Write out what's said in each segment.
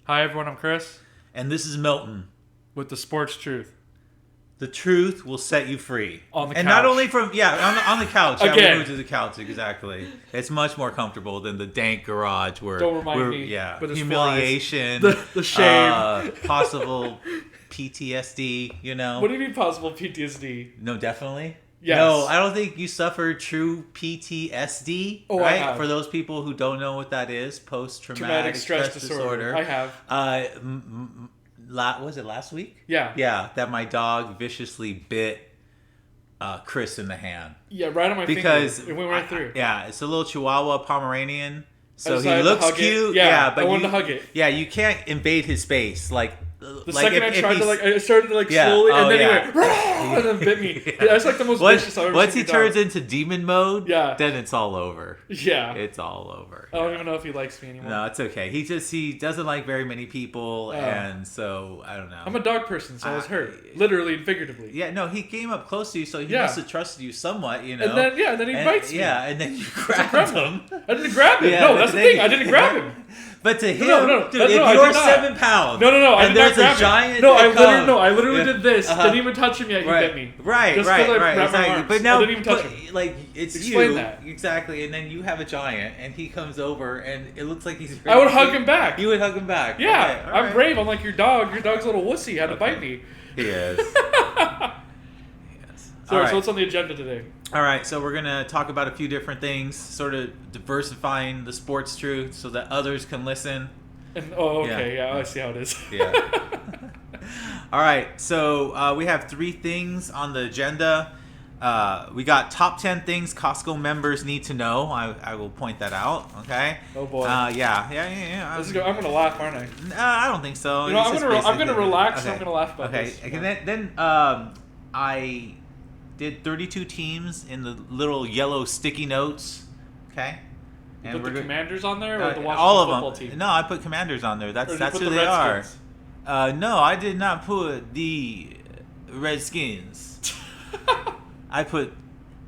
Hi everyone, I'm Chris And this is Milton. with the Sports Truth. The truth will set you free. On the and couch. not only from, on the couch. Yeah, Again. we moved to the couch, exactly. It's much more comfortable than the dank garage where Don't remind we're, me, yeah, but it's humiliation, the shame. Possible PTSD, you know. What do you mean possible PTSD? No, definitely. Yes. No, I don't think you suffered true PTSD, Oh, I right? have. For those people who don't know what that is, post-traumatic stress disorder. I have. Was it last week? Yeah. Yeah, that my dog viciously bit Chris in the hand. Yeah, right on my Because finger. It went right through. Yeah, it's a little Chihuahua Pomeranian. So he decided to looks hug it. cute. Yeah, but I wanted to hug it. Yeah, you can't invade his space. The second I tried to, I started to Yeah. slowly, and Oh, then yeah. he went, and then bit me. Yeah. That's like the most vicious I've ever Once seen he your turns dog. into demon mode, Yeah. then it's all over. Yeah. It's all over. I don't even know if he likes me anymore. No, it's okay. He doesn't like very many people, and so I don't know. I'm a dog person, so I was hurt. Literally and figuratively. Yeah, no, he came up close to you, so he Yeah. must have trusted you somewhat, you know. And then he bites me. Yeah, and then you grabbed him. I didn't grab him. Yeah, No, that's the then thing. you- I didn't grab him. But to him, No, dude, no, if I you're did not. 7 pounds, No, I and did not there's grab a giant, him. No, I that literally comes- did this. Uh-huh. Didn't even touch him yet. He Right, bit me. right, Just 'cause I right, wrapped my exactly. arms. But now, I didn't even touch him. like it's Explain you, that. exactly, and then you have a giant, and he comes over, and it looks like he's. I would hug him back. You would hug him back. Yeah, Okay, all I'm right. brave. I'm like your dog. Your dog's a little wussy. Had to bite me. He is. Yes. Sorry, All right. so what's on the agenda today? All right, so we're going to talk about a few different things, sort of diversifying the sports truth so that others can listen. And, okay, yeah, I see how it is. Yeah. All right, so we have 3 things on the agenda. We got top 10 things Costco members need to know. I will point that out, okay? Oh, boy. Yeah. I'm going to laugh, aren't I? I don't think so. You know, It's I'm just gonna basically- relax and okay. I'm gonna laugh about okay. this. Okay, then I did 32 teams in the little yellow sticky notes, okay? You put the Commanders on there, or the Washington all of football them. team? No, I put Commanders on there. Or That's did you put who the they are. Redskins? No, I did not put the Redskins. I put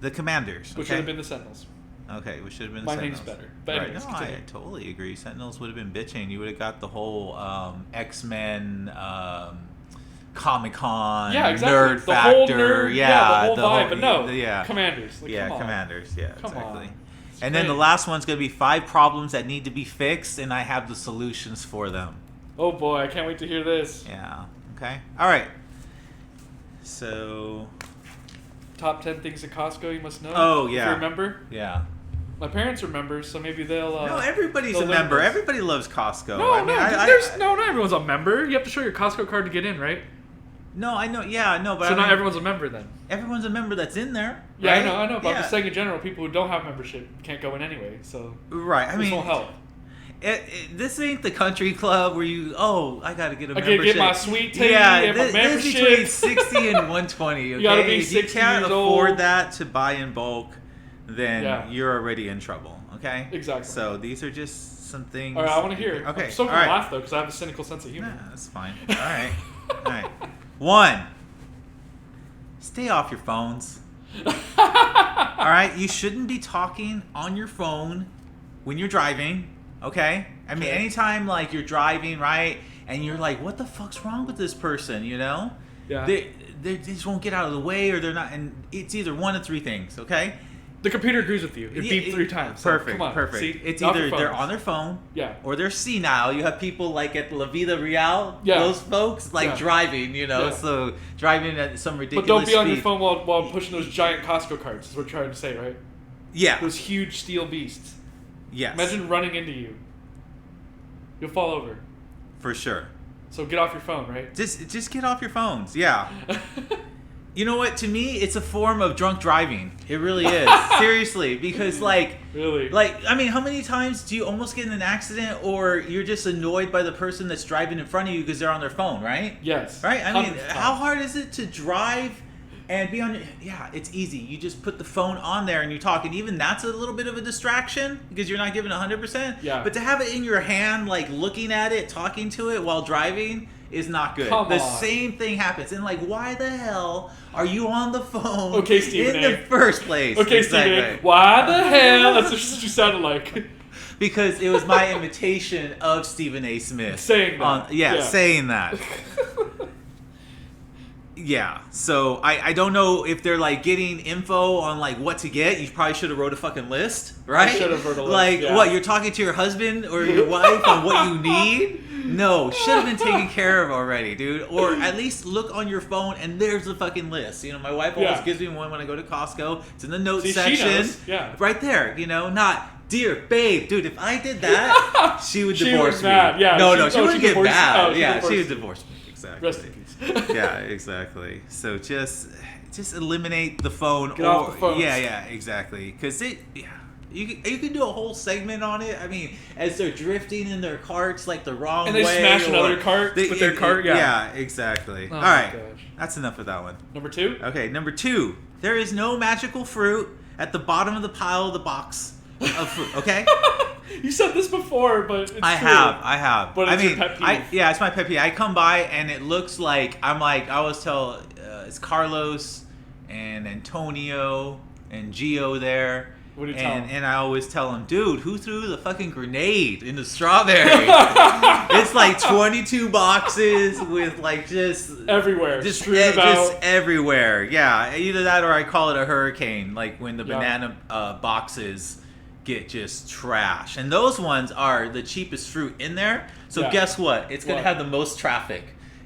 the Commanders. Which okay? should have been the Sentinels. Okay, which should have been My the name's Sentinels. better. But Right, anyways, no, I continue. totally agree. Sentinels would have been bitching. You would have got the whole X-Men Comic-Con Yeah, exactly. nerd The whole factor. nerd, Yeah, the whole vibe. But no, yeah. Commanders. Like, Yeah, come on. Commanders. Yeah, Come exactly. on. It's And then the great. last one's going to be 5 problems that need to be fixed, and I have the solutions for them. Oh boy, I can't wait to hear this. Yeah. Okay. All right. So, Top 10 things at Costco you must know. Oh, If yeah. you remember? yeah. My parents are members, so maybe they'll. No, everybody's they'll a learn member. this. Everybody loves Costco. No, I mean, not everyone's a member. You have to show your Costco card to get in, right? No, I know. Yeah, no, but So I not mean, everyone's a member then. everyone's a member that's in there. Yeah, right? I know. But I'm Yeah. just saying in general, people who don't have membership can't go in anyway. So Right. I this mean, won't help. This ain't the country club where you. Oh, I gotta get a I membership. gotta get my sweet tea Yeah, and my this is membership. between 60 and 120. Okay? You gotta be If you 60 can't years afford old. that to buy in bulk, then Yeah. you're already in trouble. Okay. Exactly. So these are just some things. All right, I want to hear. Okay. I'm so all gonna right. laugh though because I have a cynical sense of humor. Nah, that's fine. All right. All right. 1. Stay off your phones. All right. You shouldn't be talking on your phone when you're driving. Okay. I mean, Okay. anytime like you're driving, right, and you're like, "What the fuck's wrong with this person?" You know? Yeah. They just won't get out of the way, or they're not. And it's either one of 3 things. Okay. The computer agrees with you. It Yeah, beeped 3 times. So Perfect. come on. Perfect. See? It's Off either your they're phones. on their phone. Yeah. Or they're senile. You have people like at La Vida Real, Yeah. those folks, like Yeah. driving, you know, Yeah. so driving at some ridiculous But don't be on your speed. phone while pushing those giant Costco carts. Is what you're trying to say, right? Yeah. Those huge steel beasts. Yes. Imagine running into you. You'll fall over. For sure. So get off your phone, right? Just get off your phones. Yeah. You know what? To me, it's a form of drunk driving. It really is. Seriously, because Really? I mean, how many times do you almost get in an accident, or you're just annoyed by the person that's driving in front of you because they're on their phone, right? Yes. Right? I mean, Hundreds of how times. hard is it to drive and be on your... Yeah, it's easy. You just put the phone on there and you talk, and even that's a little bit of a distraction because you're not giving 100%. Yeah. But to have it in your hand, like looking at it, talking to it while driving is not good. Come the on. same thing happens. And like, why the hell are you on the phone Okay, Stephen in A. the first place? Okay, Exactly. Stephen, why the hell? That's what you sounded like. because it was my imitation of Stephen A. Smith Saying that. saying that. Yeah, so I don't know if they're like getting info on like what to get. You probably should have wrote a fucking list, right? I should have wrote a list. Like yeah. what, you're talking to your husband or your wife on what you need? No, should have been taken care of already, dude. Or at least look on your phone and there's the fucking list. You know, my wife always gives me one when I go to Costco. It's in the notes section. She knows. Yeah. Right there, you know, not dear babe, dude, if I did that, she would divorce me. Mad. Yeah, she wouldn't get mad. She would me. divorce me. Exactly. Rest in peace. Yeah, exactly. So just eliminate the phone. Get off the phones. Yeah, exactly. Because you can do a whole segment on it. I mean, as they're drifting in their carts like the wrong way. And they smash another cart with their cart. Yeah, exactly. Oh all right, gosh. That's enough of that one. Number 2? Okay, number 2. There is no magical fruit at the bottom of the pile of the box of fruit, okay? You said this before, but it's I true. have. But it's your pet peeve. Yeah, it's my pet peeve. I come by and it looks like I always tell it's Carlos and Antonio and Gio there. What do you tell them? And I always tell them, dude, who threw the fucking grenade in the strawberry? It's like 22 boxes with like just everywhere, just about. everywhere. Yeah, either that or I call it a hurricane, like when the banana boxes get just trash. And those ones are the cheapest fruit in there. So guess what? It's gonna have the most traffic.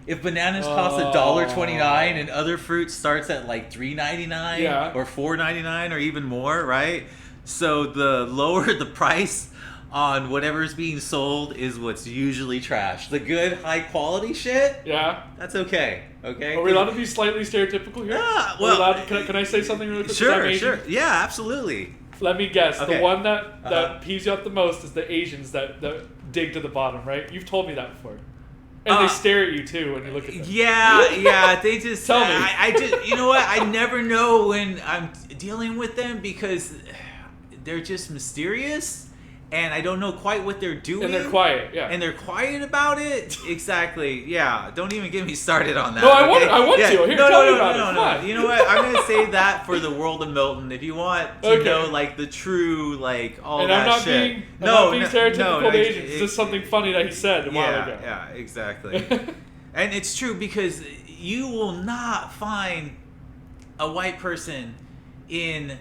If bananas cost $1.29 and other fruit starts at like $3.99 or $4.99 or even more, right? So the lower the price on whatever's being sold is what's usually trash. The good high quality shit, that's okay. Okay. Are we allowed to be slightly stereotypical here? Yeah. Well, can I say something really quick? Sure. Yeah, absolutely. Let me guess. Okay. The one that peeves you out the most is the Asians that dig to the bottom, right? You've told me that before. And they stare at you too when you look at them. Yeah. They just tell me. I just, you know what? I never know when I'm dealing with them because they're just mysterious, and I don't know quite what they're doing. And they're quiet. Yeah. And they're quiet about it. Exactly. Yeah. Don't even get me started on that. No, I want to. Here, tell me about it. No. You know what? I'm gonna save that for the world of Milton. If you want to know like the true like all and that shit. I'm not being stereotypical to Asians. It's just something funny that he said a while ago. Yeah, exactly. And it's true because you will not find a white person in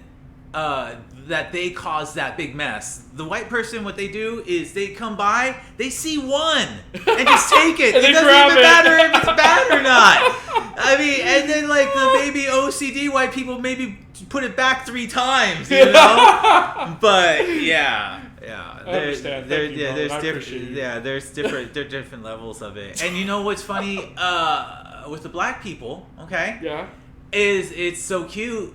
that they cause that big mess. The white person, what they do is they come by, they see one, and just take it. And it doesn't even matter if it's bad or not. I mean, and then like the maybe OCD white people maybe put it back 3 times, you know? But yeah. I understand. Thank you, there's different levels of it. And you know what's funny? With the black people, okay? Yeah. It's so cute.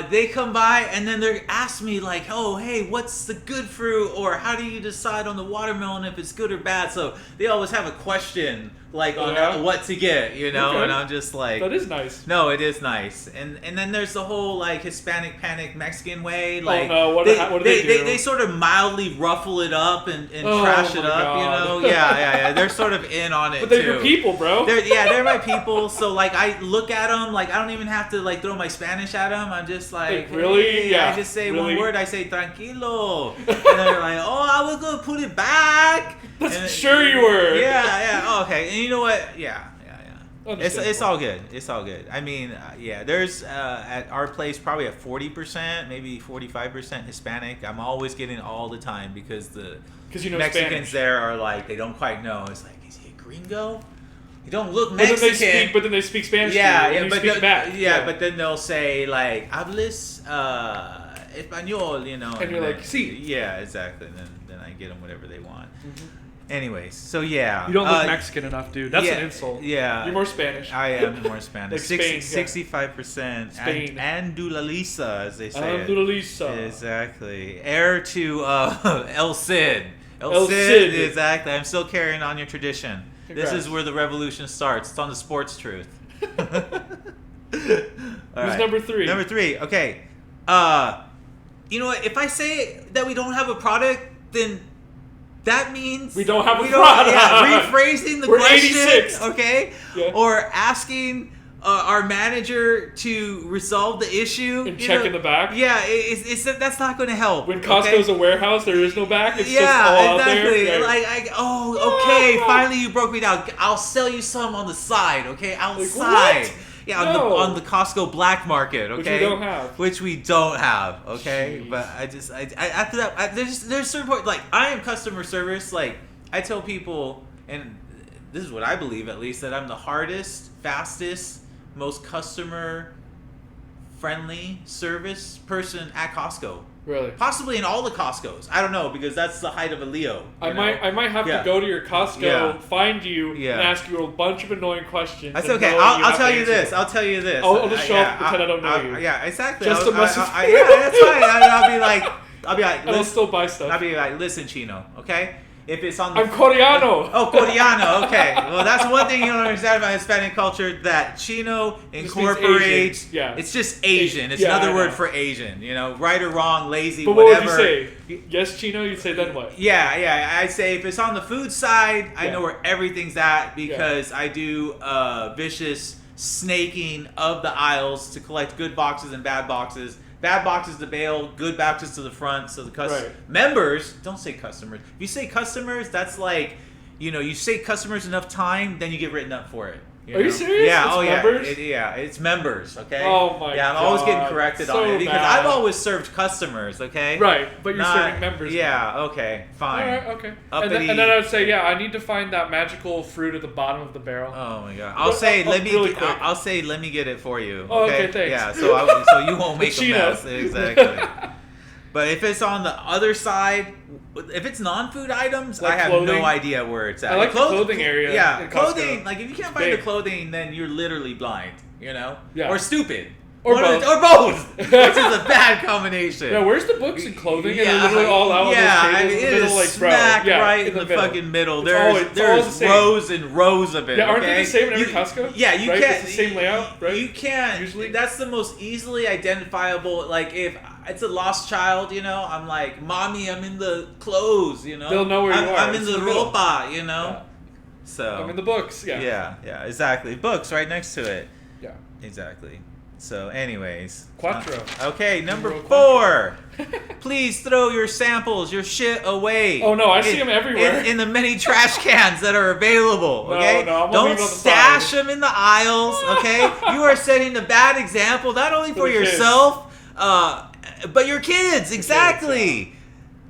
They come by and then they ask me like, oh, hey, what's the good fruit? Or how do you decide on the watermelon if it's good or bad? So they always have a question like on what to get, you know? Okay. And I'm just like, that is nice. No, it is nice. And then there's the whole like Hispanic panic Mexican way. Like what do they do? They sort of mildly ruffle it up and trash it up, God. you know? Yeah. They're sort of in on it. But they're your people, bro. They're my people. So like I look at them like I don't even have to like throw my Spanish at them. I'm just like really? Hey. Yeah. I just say one word. I say tranquilo, and they're like, oh, I was gonna put it back. Sure you were. Yeah. Oh, okay. And you know what? Yeah. It's all good. I mean, there's at our place probably at 40%, maybe 45% Hispanic. I'm always getting all the time because you know Mexicans Spanish. There are like they don't quite know. It's like, is he a gringo? You don't look Mexican. But then they speak Spanish. But then they'll say like, "Hables español," you know. And you're like, "Sí." Yeah, exactly. And then I get them whatever they want. Mm-hmm. Anyways, so yeah. You don't look Mexican enough, dude. That's an insult. Yeah. You're more Spanish. I am more Spanish. Like Spain, 65%. Spain. Andulaliza, as they say. Andulaliza. Exactly. Heir to El Cid. El Cid. Exactly. I'm still carrying on your tradition. Congrats. This is where the revolution starts. It's on the Sports Truth. Who's number 3? Number 3. Okay. You know what? If I say that we don't have a product, then that means we don't have a product. Rephrasing the We're question, 86. okay? Yeah. Or asking our manager to resolve the issue. And check in the back? Yeah, that's not going to help. When Costco's a warehouse, there is no back. It's just all out exactly. there. Like, okay, finally you broke me down. I'll sell you some on the side, okay? Outside. What? Yeah, No. on the Costco black market, okay? Which we don't have. Okay? Jeez. But I after that, there's certain point, like, I am customer service. Like, I tell people, and this is what I believe at least, that I'm the hardest, fastest, most customer friendly service person at Costco. Really? Possibly in all the Costcos. I don't know, because that's the height of a Leo. I might have to go to your Costco, find you, and ask you a bunch of annoying questions. That's okay. I'll tell you this. I'll tell you this. I'll just show up and pretend I don't know you. Yeah, exactly. Just to mess with yeah, that's fine. I'll be like, and I'll still buy stuff. I'll be like, listen, Chino, okay? If it's on I'm Coreano. Oh, Coreano. Okay. Well, that's one thing you don't understand about Hispanic culture, that Chino incorporates. Yeah. It's just Asian. It's another word for Asian. You know, right or wrong, lazy, but whatever. What would you say? Yes, Chino. You'd say then what? Yeah. I'd say if it's on the food side, I know where everything's at, because I do vicious snaking of the aisles to collect good boxes and bad boxes. Bad boxes to bail, good boxes to the front. So the members, don't say customers. If you say customers, that's like, you say customers enough time, then you get written up for it. Are you serious? Yeah, it's members? It's members, okay? Oh my god. Yeah, I'm always getting corrected on it, because bad. I've always served customers, okay? Right, but you're serving members. Yeah, okay, fine. Alright, okay. And then I would say, I need to find that magical fruit at the bottom of the barrel. Oh my god. I'll say let me get it for you. Okay, oh, okay, thanks. Yeah, so you won't make a mess. Exactly. But if it's on the other side, if it's non-food items, like I have clothing, no idea where it's at. I like the clothing area. Yeah, in clothing. Costco. Like, if you can't find the clothing, then you're literally blind. Yeah. Or stupid. Or both. Or both. Which is a bad combination. Yeah, where's the books and clothing? And they're literally all out on those tables. It is smack right in the fucking middle. There's rows and rows of it. Yeah, aren't they the same in every Costco? Yeah, you right? can't. It's the same layout, right? You can't. Usually, that's the most easily identifiable. Like, if it's a lost child, I'm like, mommy, I'm in the clothes. They'll know where you are. I'm in the ropa. Yeah. So I'm in the books. Yeah. Yeah, exactly. Books right next to it. Yeah. Exactly. So, anyways. Quattro. Okay, number 4. Please throw your samples, your shit away. Oh, no, I see them everywhere. In the many trash cans that are available, okay? No, don't stash them in the aisles, okay? You are setting a bad example, not only for yourself, but your kids, exactly. Kids,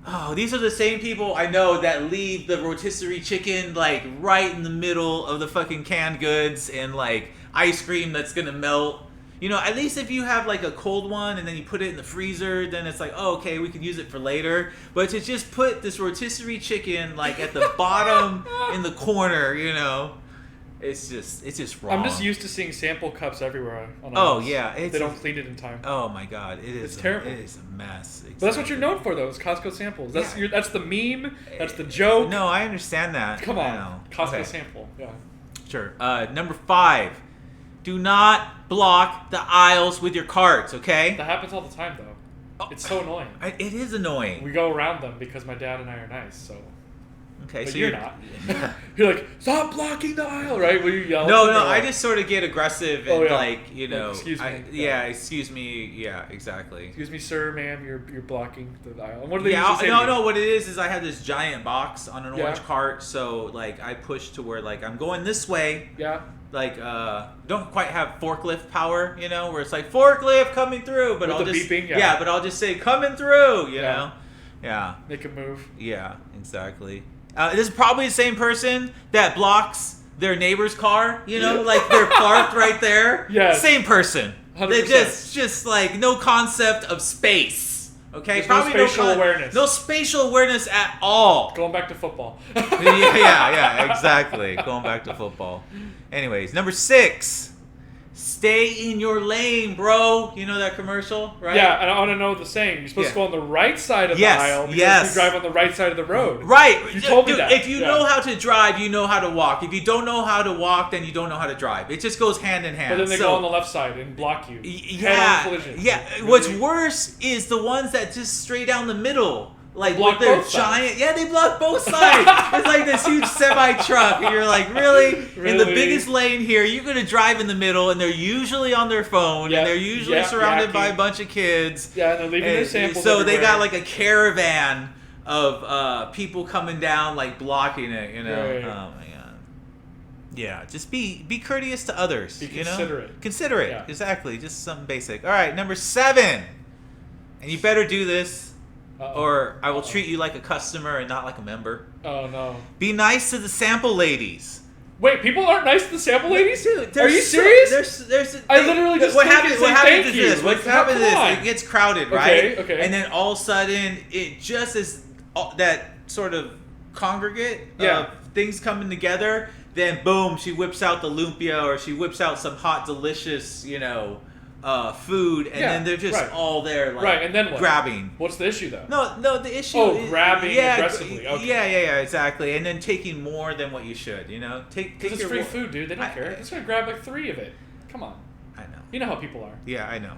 Oh, these are the same people I know that leave the rotisserie chicken, like, right in the middle of the fucking canned goods, and, like, ice cream that's gonna melt. At least if you have like a cold one and then you put it in the freezer, then it's like, oh, okay, we can use it for later. But to just put this rotisserie chicken like at the bottom in the corner, it's just wrong. I'm just used to seeing sample cups everywhere. They don't clean it in time. Oh my god, it's terrible. It is a mess. Exactly. But that's what you're known for, though. Is Costco samples. That's the meme. That's the joke. No, I understand that. Come on, Costco sample. Yeah. Sure. Number 5. Do not block the aisles with your carts, okay? That happens all the time, though. It's so annoying. It is annoying. We go around them because my dad and I are nice, so... Okay, but so you're not. You're like, stop blocking the aisle, right? Will you yell? No, I just sort of get aggressive and excuse me. Excuse me. Yeah, exactly. Excuse me, sir, ma'am, you're blocking the aisle. And what do they usually say? No. What it is I have this giant box on an orange cart, so like I push to where like I'm going this way. Yeah. Like don't quite have forklift power, where it's like forklift coming through, but With I'll the just beeping, but I'll just say coming through, you know. Yeah. Make a move. Yeah, exactly. This is probably the same person that blocks their neighbor's car, like they're parked right there. Yes. Same person. 100%. They just like no concept of space. Okay, There's probably no spatial awareness. No spatial awareness at all. Going back to football. yeah, exactly. Going back to football. Anyways, number 6. Stay in your lane, bro. You know that commercial, right? Yeah, and I want to know the saying. You're supposed to go on the right side of the aisle because you drive on the right side of the road. Right. You told me that. If you know how to drive, you know how to walk. If you don't know how to walk, then you don't know how to drive. It just goes hand in hand. But then they go on the left side and block you. Yeah. Head-on collision. Yeah. Really? What's worse is the ones that just straight down the middle. like Block with their both giant. sides. Yeah, they block both sides. It's like this huge semi truck, and you're like, really? In the Really? biggest lane here, you're gonna drive in the middle, and they're usually on their phone, Yeah, and they're usually yeah, surrounded by a yakking. bunch of kids. Yeah, and they're leaving their And samples so they got everywhere. like a caravan of people coming down, like blocking it. You know. Right. Oh my god. Yeah, just be courteous to others. Be you know? considerate. Considerate. Yeah. Exactly. Just something basic. All right, number 7, and you better do this, Uh-oh. or I will Uh-oh. treat you like a customer and not like a member. Oh no. Be nice to the sample ladies. Wait, people aren't nice to the sample ladies? Dude, Are you serious? I literally just what take it happens? and What say happens thank is you. this. Like, What happens is come on. it gets crowded, right? Okay. And then all of a sudden, it just is that sort of congregate Yeah. of things coming together. Then boom, she whips out the lumpia, or she whips out some hot, delicious, food, and Yeah, then they're just right. all there, like Right, and then what? grabbing. What's the issue though? No, the issue. Oh, is, grabbing yeah, aggressively, okay. Yeah, exactly. And then taking more than what you should. Take Because it's your free food, dude. They don't I- care. They're just gonna grab like 3 of it. Come on. I know. You know how people are. Yeah, I know.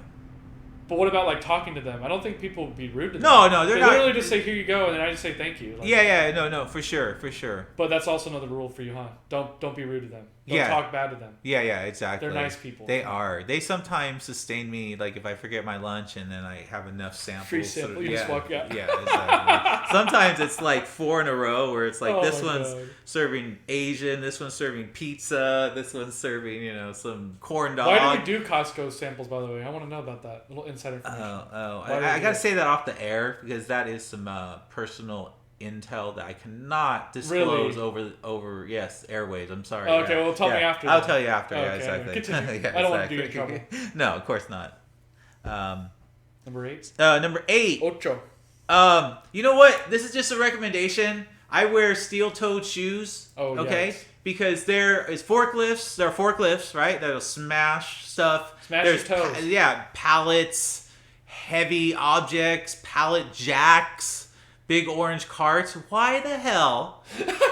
But what about like talking to them? I don't think people would be rude to them. No, they're They not. literally just say, "Here you go," and then I just say thank you. Like, Yeah, no, for sure. But that's also another rule for you, huh? Don't be rude to them. Don't Yeah. talk bad to them. Yeah, exactly. They're nice people. They are. They sometimes sustain me, like if I forget my lunch and then I have enough samples. Free sample, you yeah, just walk out. Yeah, exactly. Sometimes it's like 4 in a row where it's like Oh this my one's God. serving Asian, this one's serving pizza, this one's serving, some corn dog. Why do we do Costco samples, by the way? I want to know about that. A little insider information. Oh, Why do we I do gotta that? say that off the air because that is some personal intel that I cannot disclose Really? over airways. I'm sorry. Okay, well, tell me after I'll then. tell you after. Yeah, Okay, exactly. continue. Yeah, I don't want to exactly. do you in No, of course not. Number 8. Number 8. Ocho. You know what? This is just a recommendation. I wear steel-toed shoes. Oh, okay. yes. Because there are forklifts, right? That'll smash stuff. Smash your toes. Pallets, heavy objects, pallet jacks, big orange carts. Why the hell?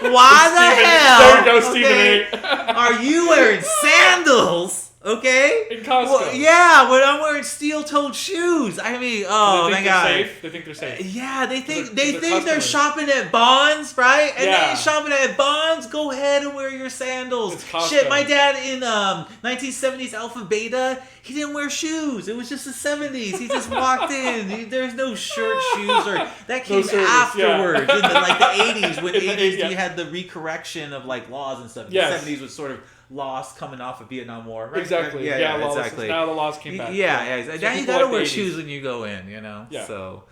Why the hell? There we go, Stephen A. Are you wearing sandals? Okay. In Costco. Well, yeah, but I'm wearing steel-toed shoes. I mean, oh they my think god. they're safe? They think they're safe. Yeah, they think They're they're customers. shopping at Bonds, right? And Yeah. they ain't shopping at Bonds. Go ahead and wear your sandals. It's Costco. Shit, my dad in 1970s Alpha Beta, he didn't wear shoes. It was just the 70s. He just walked in. There's no shirt, shoes, or that came service, afterwards in the 80s when In the 80s yeah. you had the recorrection of like laws and stuff. Yes. The 70s was sort of lost coming off of Vietnam War. Right? Exactly. Yeah, lawlessness. exactly. Now the laws came back. Yeah. So Now you people gotta like wear the 80s. shoes when you go in, Yeah. So,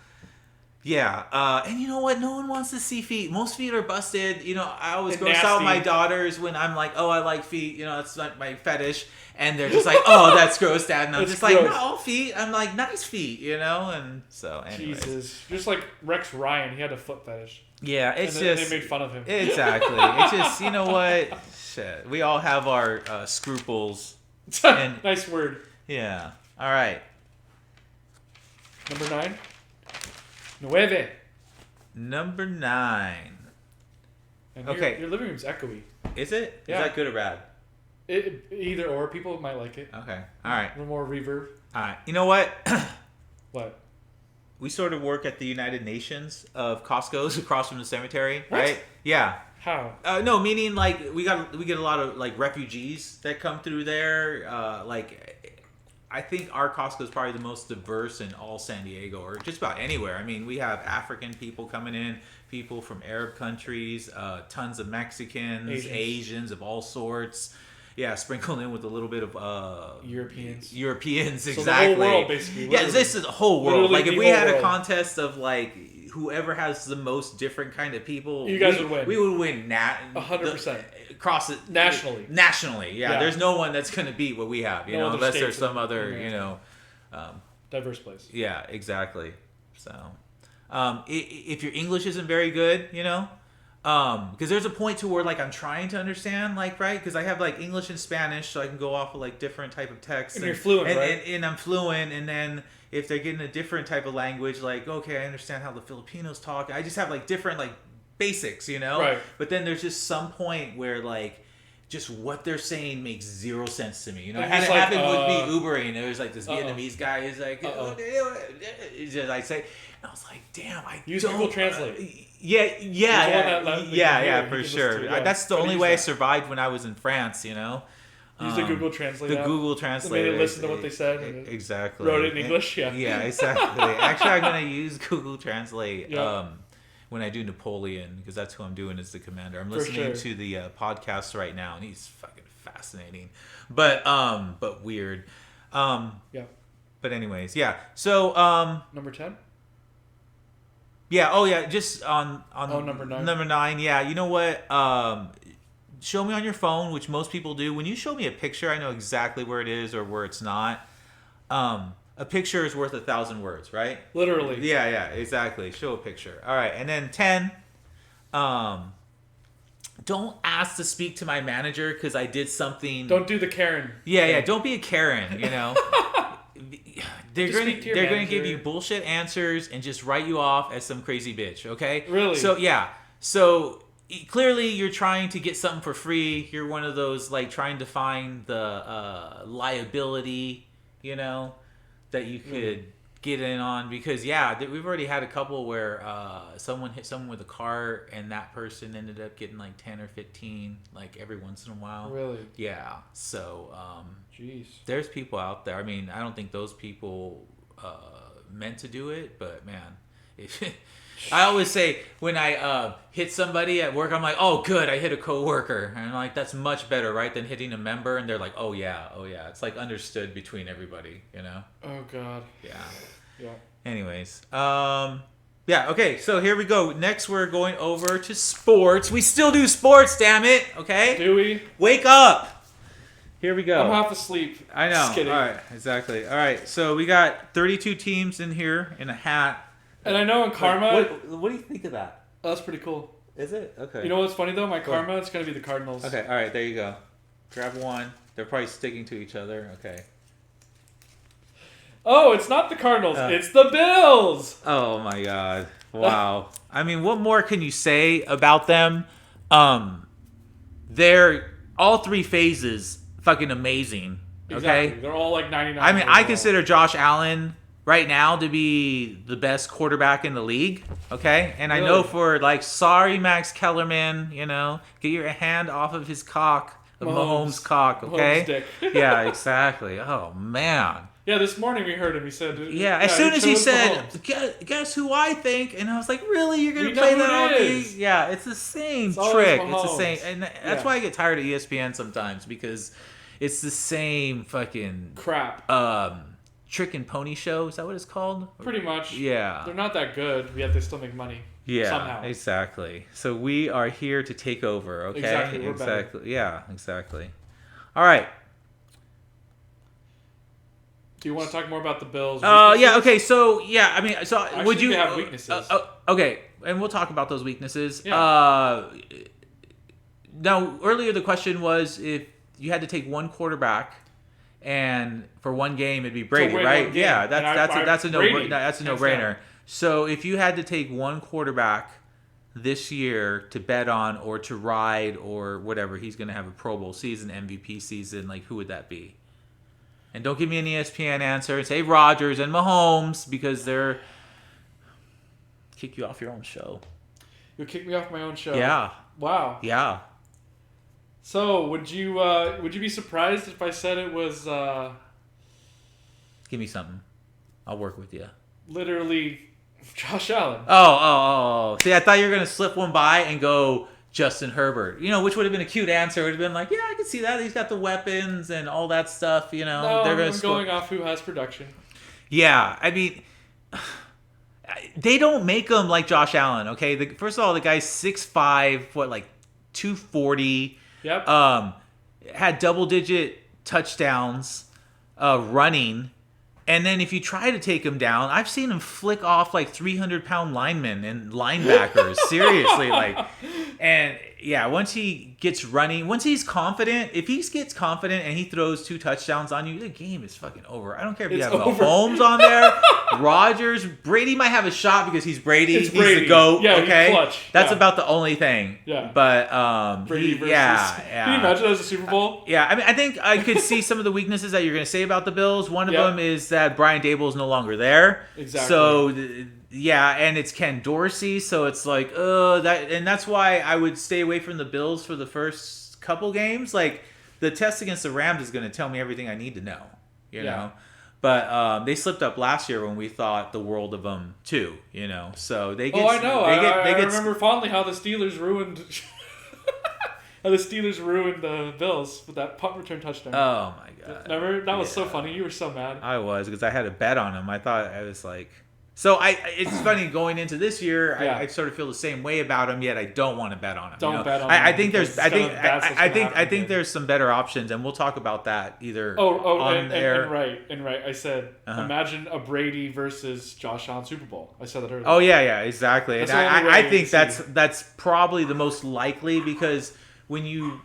yeah. And you know what? No one wants to see feet. Most feet are busted. I always And gross out nasty. my daughters when I'm like, oh, I like feet. That's like my fetish. And they're just like, oh, that's gross, Dad. And I'm It's just like, gross. not all feet. I'm like, nice feet, And so, anyways. Jesus. Just like Rex Ryan, he had a foot fetish. Yeah, it's And then just... they made fun of him. Exactly. It's just, you know what? Shit. We all have our scruples. And- Nice word. Yeah. All right. Number 9. Nueve. Number 9. And Okay. Your living room's echoey. Is it? Yeah. Is that good or bad? Either or. People might like it. Okay. All right. A little more reverb. All right. You know what? What? We sort of work at the United Nations of Costco's across from the cemetery, What? right? Yeah. How? No, meaning like we get a lot of like refugees that come through there. I think our Costco is probably the most diverse in all San Diego or just about anywhere. I mean, we have African people coming in, people from Arab countries, tons of Mexicans, Asians of all sorts. Yeah, sprinkled in with a little bit of Europeans. Exactly. So the whole world, basically. Yeah, Literally. this is the whole world. Literally Like if the we whole had a world. contest of like whoever has the most different kind of people, You guys would win. We would win. 100%. Across it Nationally. Nationally, yeah. Yeah. There's no one that's going to beat what we have, No other unless states there's some in other, America. Diverse place. Yeah, exactly. So, if your English isn't very good, because there's a point to where like I'm trying to understand, like, right? Because I have like English and Spanish, so I can go off of like different type of texts. And you're fluent, and, right? And I'm fluent, and then if they're getting a different type of language, like, okay, I understand how the Filipinos talk. I just have like different like basics, Right. But then there's just some point where like just what they're saying makes zero sense to me. I And had it's it like, happen with me Ubering. There was like this uh-oh. Vietnamese guy. He's like, Uh-oh. I say, I was like, damn, I Use don't... Google Translate. For sure. That's the only way I survived when I was in France, you know? Use the Google Translate The app. Google Translate. Made it listen to what they said. And exactly. Wrote it in English, yeah. Yeah, exactly. Actually, I'm going to use Google Translate Yeah. when I do Napoleon, because that's who I'm doing as the commander. I'm listening to the podcast right now, and he's fucking fascinating. But weird. Yeah. But anyways, yeah. So... Number 10? Yeah. Oh, yeah. Just on number 9. Number 9. Yeah. You know what? Show me on your phone, which most people do. When you show me a picture, I know exactly where it is or where it's not. A picture is worth 1,000 words, right? Literally. Yeah. Exactly. Show a picture. All right. And then 10. Don't ask to speak to my manager because I did something. Don't do the Karen. Yeah. Don't be a Karen. You know. They're going to give you bullshit answers and just write you off as some crazy bitch, okay? Really? So, yeah. So, clearly you're trying to get something for free. You're one of those, like, trying to find the liability, you know, that you could get in on. Because, yeah, we've already had a couple where someone hit someone with a car and that person ended up getting, like, 10 or 15, like, every once in a while. Really? Yeah. So, jeez. There's people out there. I mean, I don't think those people meant to do it, but man, I always say when I hit somebody at work, I'm like, oh, good, I hit a coworker, and I'm like, that's much better, right, than hitting a member. And they're like, oh yeah. It's like understood between everybody, you know? Oh God. Yeah. Anyways, yeah. Okay, so here we go. Next, we're going over to sports. We still do sports, damn it. Okay. Do we? Wake up. Here we go. I'm half asleep. I know. Just kidding. All right, exactly. All right, so we got 32 teams in here in a hat. And I know in Karma... What do you think of that? Oh, that's pretty cool. Is it? Okay. You know what's funny, though? My Karma, it's going to be the Cardinals. Okay, all right, there you go. Grab one. They're probably sticking to each other. Okay. Oh, it's not the Cardinals. It's the Bills! Oh, my God. Wow. I mean, what more can you say about them? They're all 3 phases... fucking amazing. Okay, exactly. They're all like 99. I mean, I consider Josh Allen right now to be the best quarterback in the league. Okay, and really? I know for like, sorry, Max Kellerman, you know, get your hand off of his cock, of Mahomes' cock. Okay, Mahomes' dick. Yeah, exactly. Oh man. Yeah, this morning we heard him. He said, "Yeah." As soon as he said, "Guess who I think," and I was like, "Really? You're gonna play that on me?" Yeah, it's the same trick. It's the same, and that's why I get tired of ESPN sometimes because it's the same fucking crap. Trick and pony show. Is that what it's called? Pretty much. Yeah. They're not that good, yet they still make money. Yeah. Somehow. Exactly. So we are here to take over. Okay. Exactly. We're exactly. Better. Yeah. Exactly. All right. Do you want to talk more about the Bills? Yeah. Okay. So yeah. I mean, so I would you have weaknesses? Okay, and we'll talk about those weaknesses. Yeah. Now, earlier the question was if you had to take one quarterback, and for one game it'd be Brady, right? Yeah. That's a no-brainer. So if you had to take one quarterback this year to bet on or to ride or whatever, he's going to have a Pro Bowl season, MVP season, like who would that be? And don't give me an ESPN answer. Say Rodgers and Mahomes because they're kick you off your own show. You'll kick me off my own show. Yeah. Wow. Yeah. So would you be surprised if I said it was? Give me something. I'll work with you. Literally, Josh Allen. Oh. See, I thought you were gonna slip one by and go Justin Herbert. You know, which would have been a cute answer. It would have been like, yeah, I could see that. He's got the weapons and all that stuff. You know, no, I'm going off who has production. Yeah, I mean, they don't make them like Josh Allen. Okay, first of all, the guy's 6'5", like 240. Yep. Had double-digit touchdowns running. And then if you try to take him down, I've seen him flick off like 300-pound linemen and linebackers. Seriously, like, and yeah, once he gets running, once he's confident, if he gets confident and he throws 2 touchdowns on you, the game is fucking over. I don't care if you have Mahomes on there, Rodgers, Brady might have a shot because he's Brady. He's the GOAT. Yeah, okay, clutch. That's about the only thing. Yeah, but Brady versus. Yeah. Can you imagine that as a Super Bowl? Yeah, I mean, I think I could see some of the weaknesses that you're going to say about the Bills. One of them is that Brian Dable is no longer there. Exactly. So Yeah, and it's Ken Dorsey, so it's like, that's why I would stay away from the Bills for the first couple games. Like, the test against the Rams is going to tell me everything I need to know, you know. But they slipped up last year when we thought the world of them too, you know. So they get. Oh, I know. I remember fondly how the Steelers ruined. How the Steelers ruined the Bills with that punt return touchdown. Oh my god! Remember that was so funny. You were so mad. I was because I had a bet on them. I thought I was like. So it's funny going into this year. I sort of feel the same way about them. Yet I don't want to bet on them. Don't bet on them. I think there's some better options, and we'll talk about that either. On there. And right. I said, imagine a Brady versus Josh Allen Super Bowl. I said that earlier. Oh yeah, exactly. And I think that's probably the most likely because when you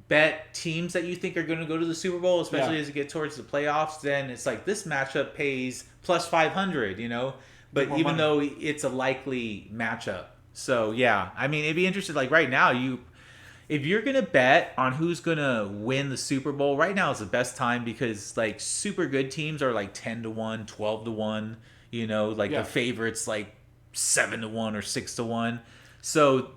bet teams that you think are going to go to the Super Bowl, especially as you get towards the playoffs, then it's like this matchup pays plus 500, you know, but even though it's a likely matchup. So yeah, I mean, it'd be interesting. Like right now, if you're going to bet on who's going to win the Super Bowl, right now is the best time because like super good teams are like 10-1, 12-1, you know, like the favorites like 7-1 or 6-1. So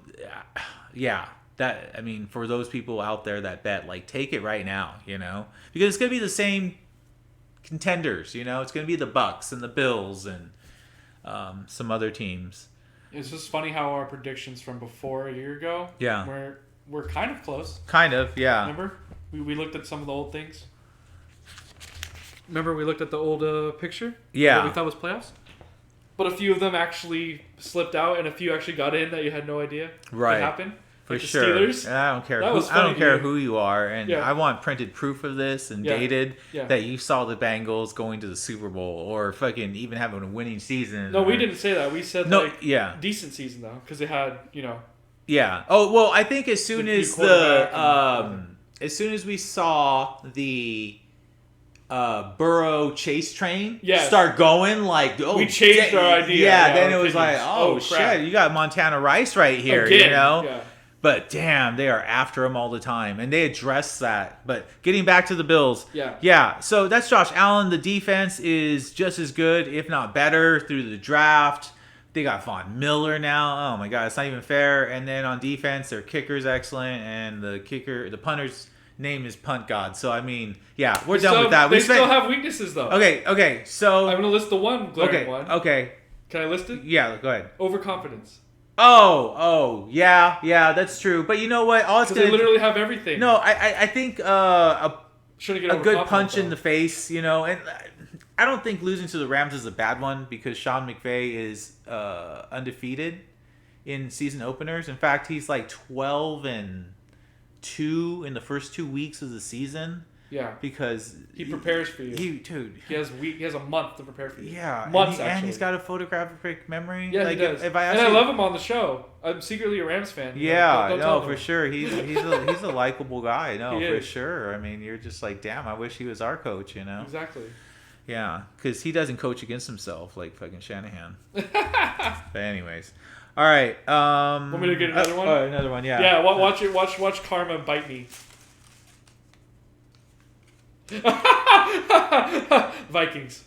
yeah. That, I mean, for those people out there that bet, like, take it right now, you know? Because it's going to be the same contenders, you know? It's going to be the Bucks and the Bills and some other teams. It's just funny how our predictions from before a year ago were kind of close. Kind of, yeah. Remember? We looked at some of the old things. Remember we looked at the old picture? Yeah. What we thought was playoffs? But a few of them actually slipped out and a few actually got in that you had no idea what happened. For like sure. Steelers. I don't care. I don't care who you are, and I want printed proof of this and dated that you saw the Bengals going to the Super Bowl or fucking even having a winning season. No, we didn't say that. We said decent season though, because they had Yeah. Oh well, I think as soon as we saw the Burrow chase train start going, like we changed our idea. Yeah, then it was like, oh shit, you got Montana Rice right here, you know. Yeah. But damn, they are after him all the time, and they address that. But getting back to the Bills, yeah. So that's Josh Allen. The defense is just as good, if not better, through the draft. They got Von Miller now. Oh my god, it's not even fair. And then on defense, their kicker's excellent, and the punter's name is Punt God. So I mean, yeah, we're done with that. They still have weaknesses though. Okay. So I'm gonna list the one glaring one. Okay. Can I list it? Yeah, go ahead. Overconfidence. Yeah, that's true. But you know what? They literally have everything. No, I think a good punch though. in the face, you know, and I don't think losing to the Rams is a bad one because Sean McVay is undefeated in season openers. In fact, he's like 12-2 in the first 2 weeks of the season. Yeah, because he prepares for you. He has a month to prepare for you. Yeah, months and he's got a photographic memory. Yeah, like, he does. I love him on the show. I'm secretly a Rams fan. Yeah, no, for sure. He's a likable guy. No, for sure. I mean, you're just like, damn, I wish he was our coach. You know. Exactly. Yeah, because he doesn't coach against himself like fucking Shanahan. But anyways. All right. Want me to get another one? Oh, another one. Yeah. Yeah. Watch Karma bite me. Vikings.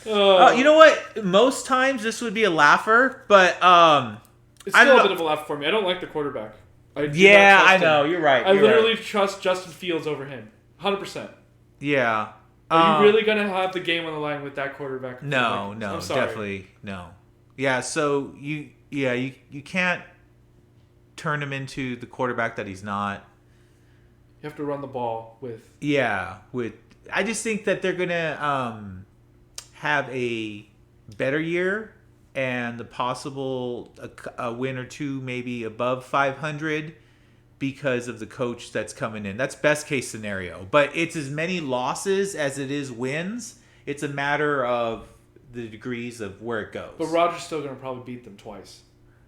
You know what? Most times this would be a laugher, but it's still a bit of a laugh for me. I don't like the quarterback. I know. You're right. I literally trust Justin Fields over him, 100%. Yeah. Are you really gonna have the game on the line with that quarterback? No, definitely no. Yeah. So you can't turn him into the quarterback that he's not. You have to run the ball with. Yeah, I just think that they're gonna have a better year and the possible a win or two, maybe above 500, because of the coach that's coming in. That's best case scenario. But it's as many losses as it is wins. It's a matter of the degrees of where it goes. But Rodgers still gonna probably beat them twice.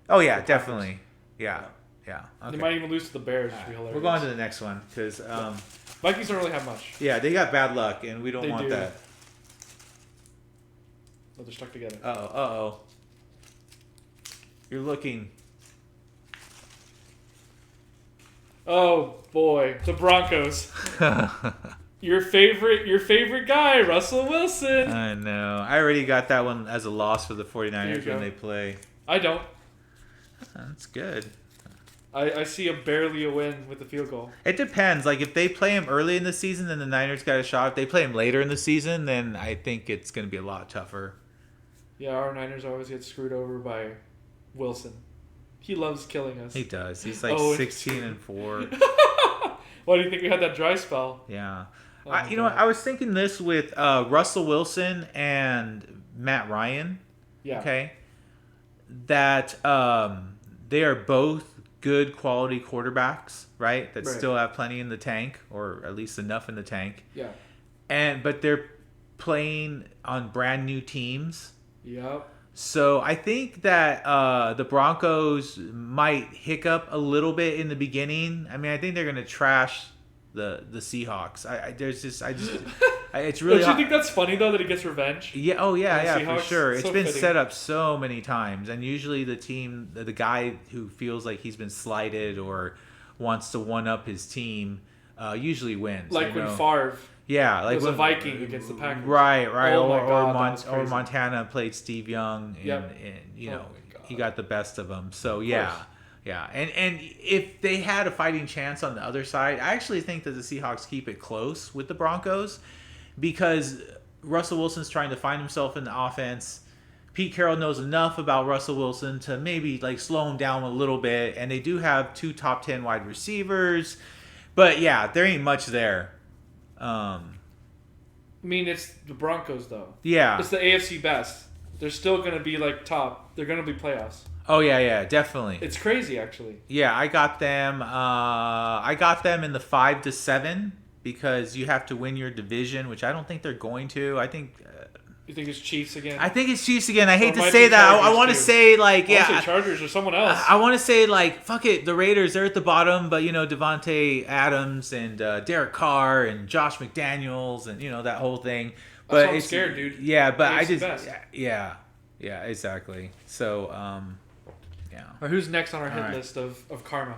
Oh yeah, definitely. Yeah. Okay. They might even lose to the Bears, which would be hilarious. We're going to the next one because Vikings don't really have much. Yeah, they got bad luck, and we don't want that. Oh, they're stuck together. Uh-oh. You're looking. Oh boy, the Broncos. Your favorite guy, Russell Wilson. I know. I already got that one as a loss for the 49ers There you when go. they play. I don't. That's good. I see barely a win with the field goal. It depends. Like, if they play him early in the season, then the Niners got a shot. If they play him later in the season, then I think it's going to be a lot tougher. Yeah, our Niners always get screwed over by Wilson. He loves killing us. He does. He's like 16-4. Why do you think we had that dry spell? Yeah. Oh You know what? I was thinking this with Russell Wilson and Matt Ryan. Yeah. Okay. That they are both good quality quarterbacks, right? That Right. still have plenty in the tank, or at least enough in the tank. Yeah. But they're playing on brand new teams. Yep. So I think that the Broncos might hiccup a little bit in the beginning. I mean, I think they're going to trash the Seahawks. It's really. Don't you think that's funny though that he gets revenge? Yeah. Oh yeah. The Yeah. Seahawks? For sure. It's So been fitting. set up so many times, and usually the guy who feels like he's been slighted or wants to one up his team, usually wins. Like you when know? Favre Yeah, like was a when- Viking against the Packers. Right. Oh my God, that was Or crazy. Montana played Steve Young, and, Yep. and you Oh know my God. he got the best of them. So course. yeah. And if they had a fighting chance on the other side, I actually think that the Seahawks keep it close with the Broncos because Russell Wilson's trying to find himself in the offense. Pete Carroll knows enough about Russell Wilson to maybe like slow him down a little bit, and they do have 2 top 10 wide receivers, but yeah, there ain't much there. I mean, it's the Broncos though. Yeah. It's the AFC best. They're still gonna be like top. They're gonna be playoffs. Oh yeah, definitely. It's crazy actually. Yeah, I got them. I got them in the 5-7 because you have to win your division, which I don't think they're going to. I think. You think it's Chiefs again? I think it's Chiefs again. I hate Or it to might say be that. I Chargers, want to too. say like I wanna yeah. say Chargers or someone else. I want to say like fuck it. The Raiders, they're at the bottom, but you know Devontae Adams and Derek Carr and Josh McDaniels and you know that whole thing. But why I'm it's scared, dude. Yeah, but I AFC just best. yeah, exactly. So yeah. All right, who's next on our hit All right. list of karma?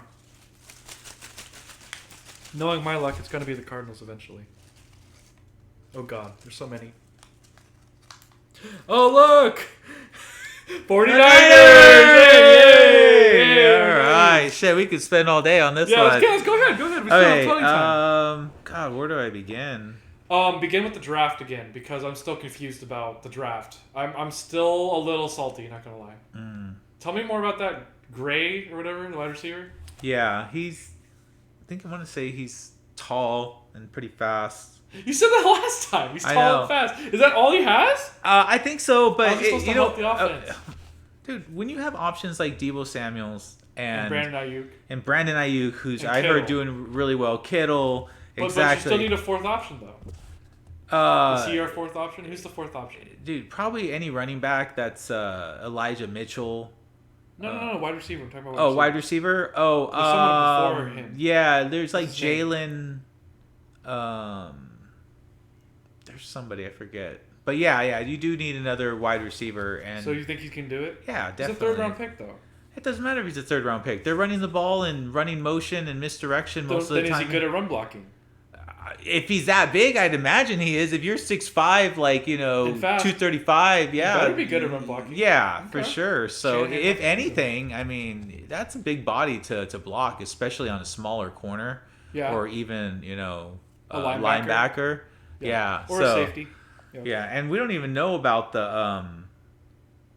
Knowing my luck, it's going to be the Cardinals eventually. Oh, God. There's so many. Oh, look! 49ers! Yay! All right, shit, we could spend all day on this Yeah, one. let's go ahead. We still have Okay, plenty of time. God, where do I begin? Begin with the draft again, because I'm still confused about the draft. I'm still a little salty, not going to lie. Tell me more about that Gray or whatever, the wide receiver. Yeah, I want to say he's tall and pretty fast. You said that last time. He's I tall know. and fast. Is that all he has? I think so, but How's he supposed to help the offense? dude, when you have options like Deebo Samuels And and Brandon Ayuk. Brandon Ayuk, who's And I heard Kittle. doing really well, Kittle, But you exactly. still need a fourth option, though. Is he our fourth option? Who's the fourth option? Dude, probably any running back that's Elijah Mitchell. No. Wide receiver. I'm talking about Oh, wide receiver? Oh, There's someone before him. Yeah, there's like What's his Jalen. There's somebody I forget, but yeah, you do need another wide receiver, and So you think he can do it? yeah, He's a definitely. third round pick, though. It doesn't matter if he's a third round pick. They're running the ball and running motion and misdirection most of the Then time. is he good at run blocking? If he's that big, I'd imagine he is. If you're 6'5", like you know, And fast. 235, yeah, better be good at run blocking. Yeah, for Okay. sure. So Shanahan if blocking. anything, I mean, that's a big body to block, especially on a smaller corner, Yeah. or even you know, A linebacker. linebacker. Yeah, Or so, a safety. Yeah, and we don't even know about The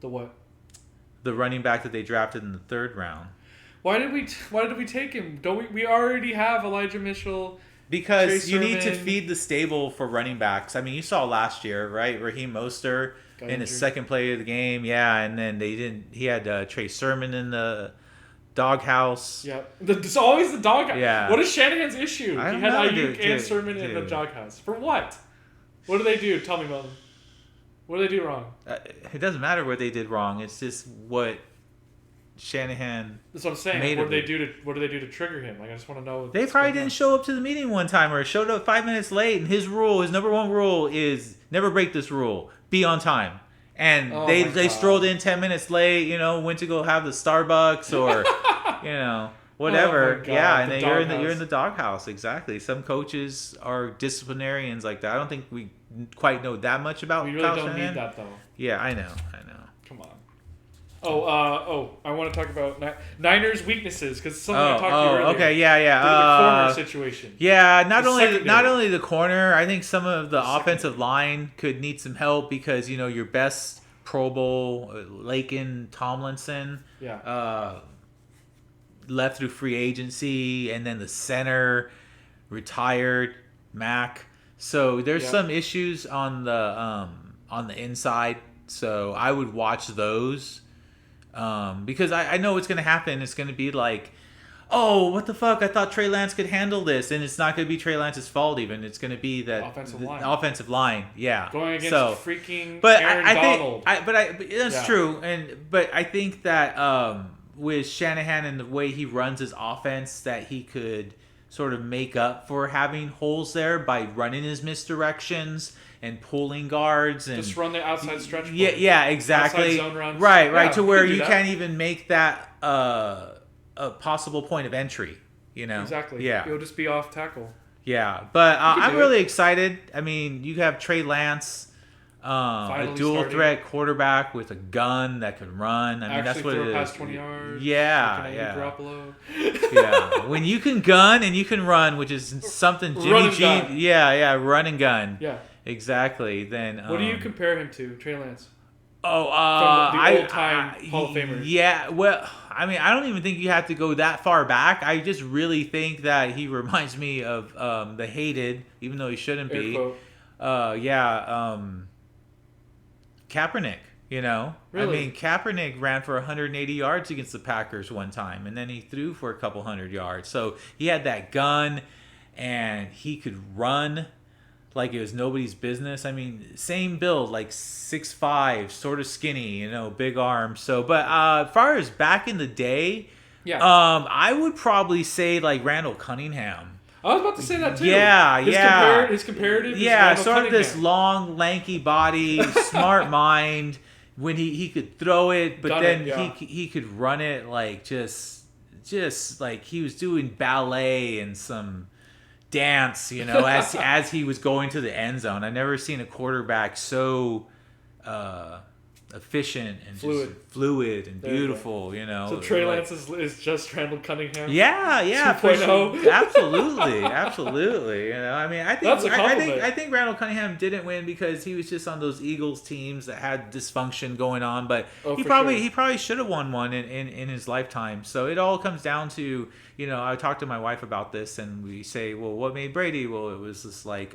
what? the running back that they drafted in the 3rd round. Why did we take him? Don't we already have Elijah Mitchell? Because Trey you need to Sermon. feed the stable for running backs. I mean, you saw last year, right? Raheem Mostert Got in his injured. second play of the game, yeah, and then they didn't. He had Trey Sermon in the doghouse. Yeah. It's always the doghouse. Yeah. What is Shanahan's issue? I He don't had know, Ayuk dude, and Sermon in the dude. doghouse. For what? What do they do? Tell me, Melvin. What do they do wrong? It doesn't matter what they did wrong. It's just what Shanahan. That's what I'm saying. Made What of do they it. do to trigger him? Like I just want to know. They probably didn't show up to the meeting one time, or showed up 5 minutes late. And his number one rule is never break this rule. Be on time. And Oh they my God. strolled in 10 minutes late. You know, went to go have the Starbucks, or you know. whatever. Oh my God, Yeah, and the then you're in the doghouse. doghouse. Exactly. Some coaches are disciplinarians like that. I don't think we quite know that much about We really Kyle don't Shanahan. need that though. Yeah, I know. Come on. I want to talk about Niners' weaknesses because something I talked to you Oh, earlier. okay, yeah. The corner situation. Yeah, not The only secondary. the corner. I think some of the offensive secondary. line could need some help because your best Pro Bowl, Lakin Tomlinson, Yeah. left through free agency, and then the center retired, Mac. So there's Yeah. some issues on the inside. So I would watch those because I know what's going to happen. It's going to be like, oh, what the fuck? I thought Trey Lance could handle this, and it's not going to be Trey Lance's fault. Even it's going to be that offensive line. Yeah, Going against freaking but Aaron I Donald. think, but that's Yeah. true. But I think that with Shanahan and the way he runs his offense, that he could sort of make up for having holes there by running his misdirections and pulling guards and Just run the outside stretch. yeah, exactly. Outside zone runs. Right, Yeah, to where do you that. can't even make that a possible point of entry. Exactly. Yeah. It'll just be off tackle. Yeah, but can I'm do really excited. I mean, you have Trey Lance, a Finally dual starting. threat quarterback with a gun that can run. I mean, that's what throw it is. past 20 yards. Yeah, Looking at yeah. Garoppolo. Yeah. When you can gun and you can run, which is something Run Jimmy and G. gun. Yeah, run and gun. Yeah. Exactly. Then What do you compare him to, Trey Lance? Oh, From the old-time Hall of Famer. Yeah, well, I mean, I don't even think you have to go that far back. I just really think that he reminds me of the hated, even though he shouldn't Air be. quote. Kaepernick. I Really? mean, Kaepernick ran for 180 yards against the Packers one time, and then he threw for a couple hundred yards. So he had that gun, and he could run like it was nobody's business. I mean, same build, like 6'5", sort of skinny, big arms. So, but as far as back in the day, Yeah. I would probably say like Randall Cunningham. I was about to say that too. Yeah, yeah. His comparative is Yeah, Randall sort of this Cunningham. long, lanky body, smart mind. When he could throw it, but Done then it, yeah. he could run it like just like he was doing ballet and some dance, as he was going to the end zone. I've never seen a quarterback so efficient and just fluid and There you go. beautiful, So Trey Lance is just Randall Cunningham. Yeah, for 2.0. sure. Absolutely. I mean, I think That's a compliment. I think Randall Cunningham didn't win because he was just on those Eagles teams that had dysfunction going on. But he probably should have won one in his lifetime. So it all comes down to I talked to my wife about this, and we say, well, what made Brady? Well, it was just like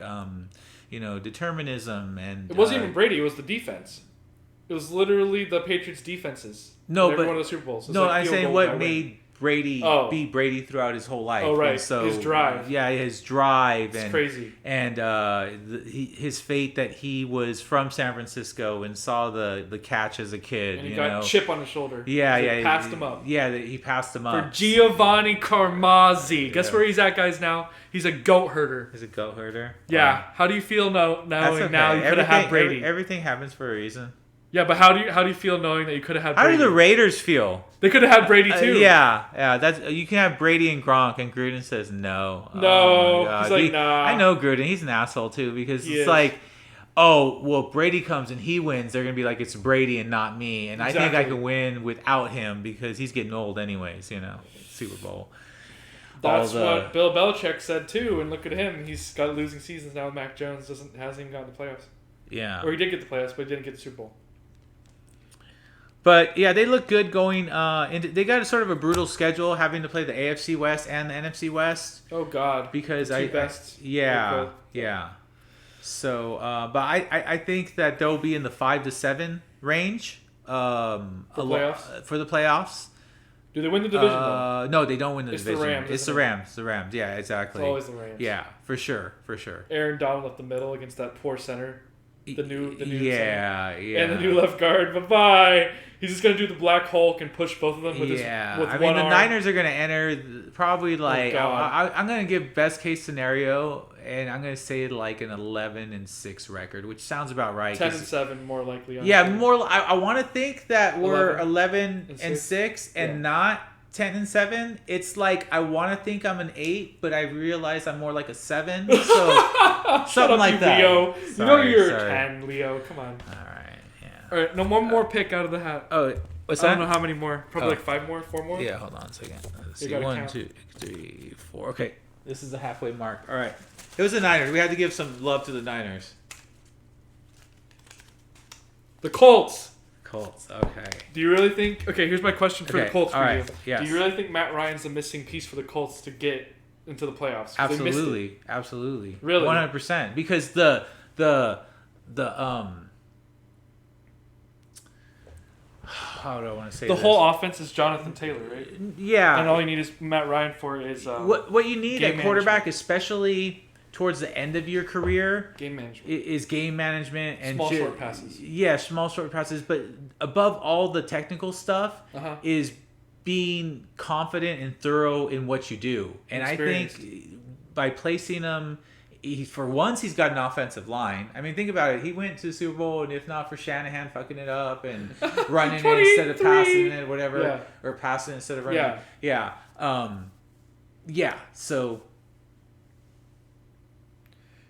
determinism, and It wasn't even Brady. It was the defense. It was literally the Patriots' defenses. No, Every but one of the Super Bowls. No, I'm saying what made Brady be Brady throughout his whole life. Oh, right. And so His drive. Yeah, his drive. It's crazy. And his fate that he was from San Francisco and saw the catch as a kid. And he got a chip on his shoulder. Yeah, He yeah. passed him up. Yeah, he passed him up. For Giovanni Carmazzi. Guess where he's at, guys, now? He's a goat herder. He's a goat herder? Yeah. Wow. How do you feel knowing okay. now you could have had Brady? Everything happens for a reason. Yeah, but how do you feel knowing that you could have had Brady? How do the Raiders feel? They could have had Brady too. Yeah. That's you can have Brady and Gronk, and Gruden says no. No, oh my God. he's like, nah. I know Gruden. He's an asshole too because He it's is. like, oh well, Brady comes and he wins. They're gonna be like it's Brady and not me, and I think I can win without him because he's getting old anyways. Super Bowl. That's what Bill Belichick said too, and look at him. He's got losing seasons now. Mac Jones hasn't even gotten the playoffs. Yeah. Or he did get the playoffs, but he didn't get the Super Bowl. But yeah, they look good going. They got a sort of a brutal schedule, having to play the AFC West and the NFC West. Oh God! Because the two best. Yeah. So, but I think that they'll be in the 5 to 7 range. For the playoffs. Do they win the division though? No, they don't win the division. The Rams. It's the Rams. The Rams. Yeah, exactly. It's always the Rams. Yeah, for sure. Aaron Donald up the middle against that poor center. The new yeah, center. yeah. And the new left guard. Bye-bye. He's just gonna do the black Hulk and push both of them with I mean, one the arm. Niners are gonna enter probably like God. I'm gonna give best case scenario, and I'm gonna say like an 11-6 record, which sounds about right. 10-7 more likely. Yeah, more. I want to think that we're 11 11-6 and not 10-7. It's like I want to think I'm an 8, but I realize I'm more like a 7. So something like that. Leo. Sorry, You're a 10, Leo. Come on. All right. Yeah. All right. No, one more pick out of the hat. Oh, what's I that? don't know how many more. Probably like 5 more, 4 more. Yeah, hold on a second. Let's You see. gotta 1, count. 2, 3, 4. Okay, this is the halfway mark. All right. It was the Niners. We had to give some love to the Niners. The Colts. Colts. Okay. Do you really think? Okay, here's my question for the Okay, Colts for all you. right, yes. Do you really think Matt Ryan's the missing piece for the Colts to get into the playoffs? 'Cause they missed it. Absolutely. Absolutely. Really? 100%. Because the how do I want to say The this? whole offense is Jonathan Taylor, right? Yeah. And all you need is Matt Ryan for is what you need game at quarterback, management. especially towards the end of your career, game management. is game management and Small, short passes. Yeah, small short passes. But above all the technical stuff Uh-huh. is being confident and thorough in what you do. And I think by placing him, for once he's got an offensive line. I mean, think about it. He went to the Super Bowl, and if not for Shanahan fucking it up and running it instead of passing it, whatever, Yeah. or passing instead of running. Yeah. Yeah.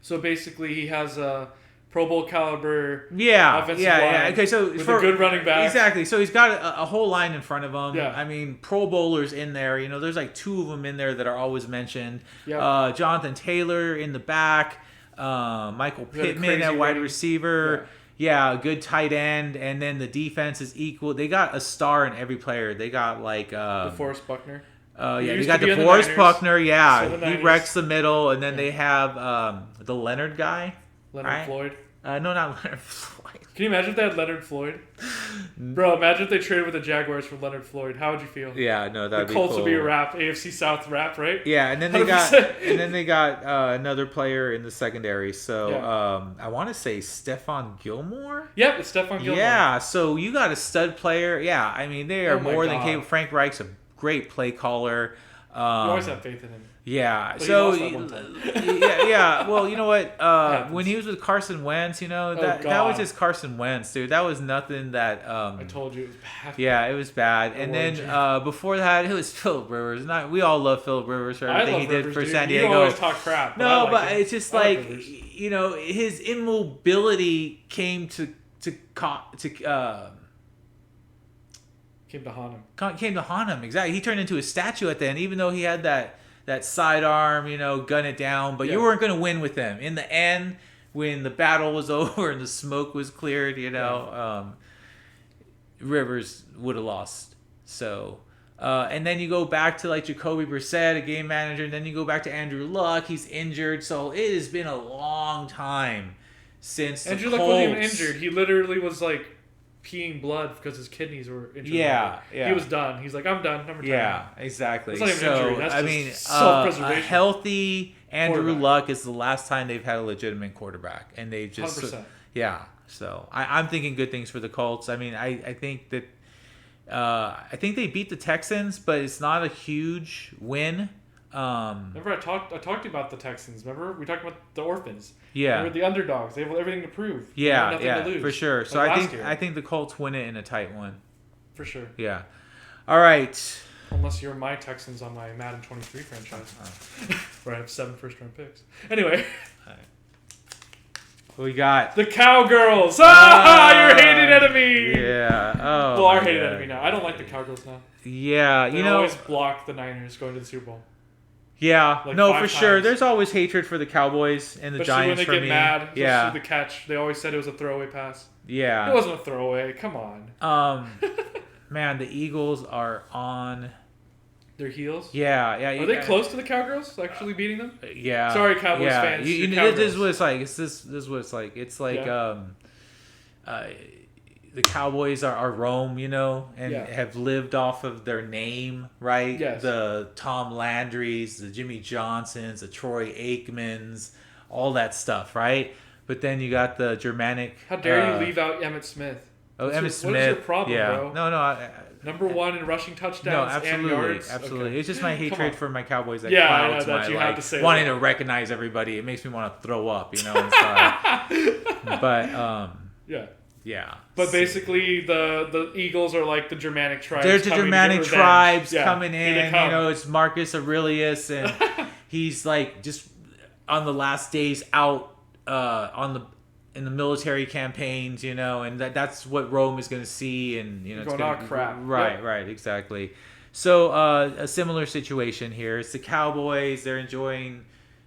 So basically, he has a Pro Bowl caliber. Yeah, offensive yeah. line Okay, so with a good running back. Exactly. So he's got a whole line in front of him. Yeah. I mean, Pro Bowlers in there. You know, there's like 2 of them in there that are always mentioned. Yeah. Jonathan Taylor in the back. Michael He had a Pittman crazy at wide running- receiver. Yeah, a good tight end, and then the defense is equal. They got a star in every player. They got like DeForest Buckner. yeah, He they used got to be on the DeForest Niners. Buckner. Yeah, So the he Niners- wrecks the middle, and then they have the Leonard guy. Leonard Right. Floyd. No, not Leonard Floyd. Can you imagine if they had Leonard Floyd? Bro, imagine if they traded with the Jaguars for Leonard Floyd. How would you feel? Yeah, no, that'd The be Colts cool. would be a wrap. AFC South wrap, right? Yeah, and then they 100%. got another player in the secondary. So Yeah. I want to say Stephon Gilmore. Yep, it's Stephon Gilmore. Yeah, so you got a stud player. Yeah, I mean they are Oh my more than God. capable. Frank Reich's a great play caller. You always have faith in him. Yeah, But he so lost that one time. yeah. Well, you know what? Happens. When he was with Carson Wentz, you know that God. was just Carson Wentz, dude. That was nothing that. I told you it was bad. Yeah, it was bad. And warned then you. before that, it was Philip Rivers. We all love Philip Rivers for I everything love he did Rivers, for dude. San You Diego. always talk crap. No, I like but him. it's just I like like Rivers. you know his immobility came to Came to haunt him. Exactly. He turned into a statue at the end, even though he had that sidearm, you know, gun it down. But you Yeah. weren't going to win with him. In the end, when the battle was over and the smoke was cleared, you know, Rivers would have lost. So, and then you go back to like Jacoby Brissett, a game manager, and then you go back to Andrew Luck. He's injured, so it has been a long time since Andrew the Luck wasn't even Colts- injured. He literally was like peeing blood because his kidneys were injured. Yeah, yeah. He was done. He's like, I'm done. I'm retiring. Yeah, exactly. That's not even So injury, that's I just mean, self-preservation. a healthy Andrew Quarterback. Luck is the last time they've had a legitimate quarterback, and they just 100%. yeah. So I'm thinking good things for the Colts. I mean, I think that I think they beat the Texans, but it's not a huge win. Remember, I talked to you about the Texans. Remember, we talked about the orphans. Yeah. They were the underdogs. They have everything to prove. They Yeah, have nothing yeah, to lose. for sure. So Like I last think year. the Colts win it in a tight one. For sure. Yeah. All right. Unless you're my Texans on my Madden 23 franchise, where I have 7 first-round picks. Anyway, What we got? the Cowgirls. Ah, your hated enemy. Yeah. Oh. Well, our my hated God. enemy now. I don't like the Cowgirls now. Yeah, They you know. always block the Niners going to the Super Bowl. Yeah, like no, 5 for sure. times. There's always hatred for the Cowboys and the Especially when Giants they for get me. mad. Especially Yeah, the catch. They always said it was a throwaway pass. It yeah. wasn't a throwaway. Come on. Man, the Eagles are on. Their heels. Yeah, yeah. Are they close to the Cowgirls actually beating them? Yeah. Sorry, Cowboys yeah. fans, You you're know, this is Cowgirls. what it's like. This is what it's like. It's like Yeah. the Cowboys are Rome, you know, and Yeah. have lived off of their name, right? Yes. The Tom Landrys, the Jimmy Johnsons, the Troy Aikmans, all that stuff, right? But then you got the Germanic. How dare you leave out Emmitt Smith? Oh, What's Emmitt your- Smith. What is your problem, yeah. bro? No. Number 1 in rushing No, touchdowns and absolutely, yards. absolutely. Okay. It's just my Come hatred on. for my Cowboys that Yeah, I know clouds that my you had like to say wanting that. to recognize everybody. It makes me want to throw up, you know. Inside. But Yeah. Yeah. But basically, the Eagles are like the Germanic tribes. There's the Germanic tribes coming Here they in. come. You know, it's Marcus Aurelius, and he's like just on the last days out in the military campaigns. You know, and that's what Rome is going to see, and you know, Going, it's oh crap. Right, Yep. right, exactly. So a similar situation here. It's the Cowboys. They're enjoying.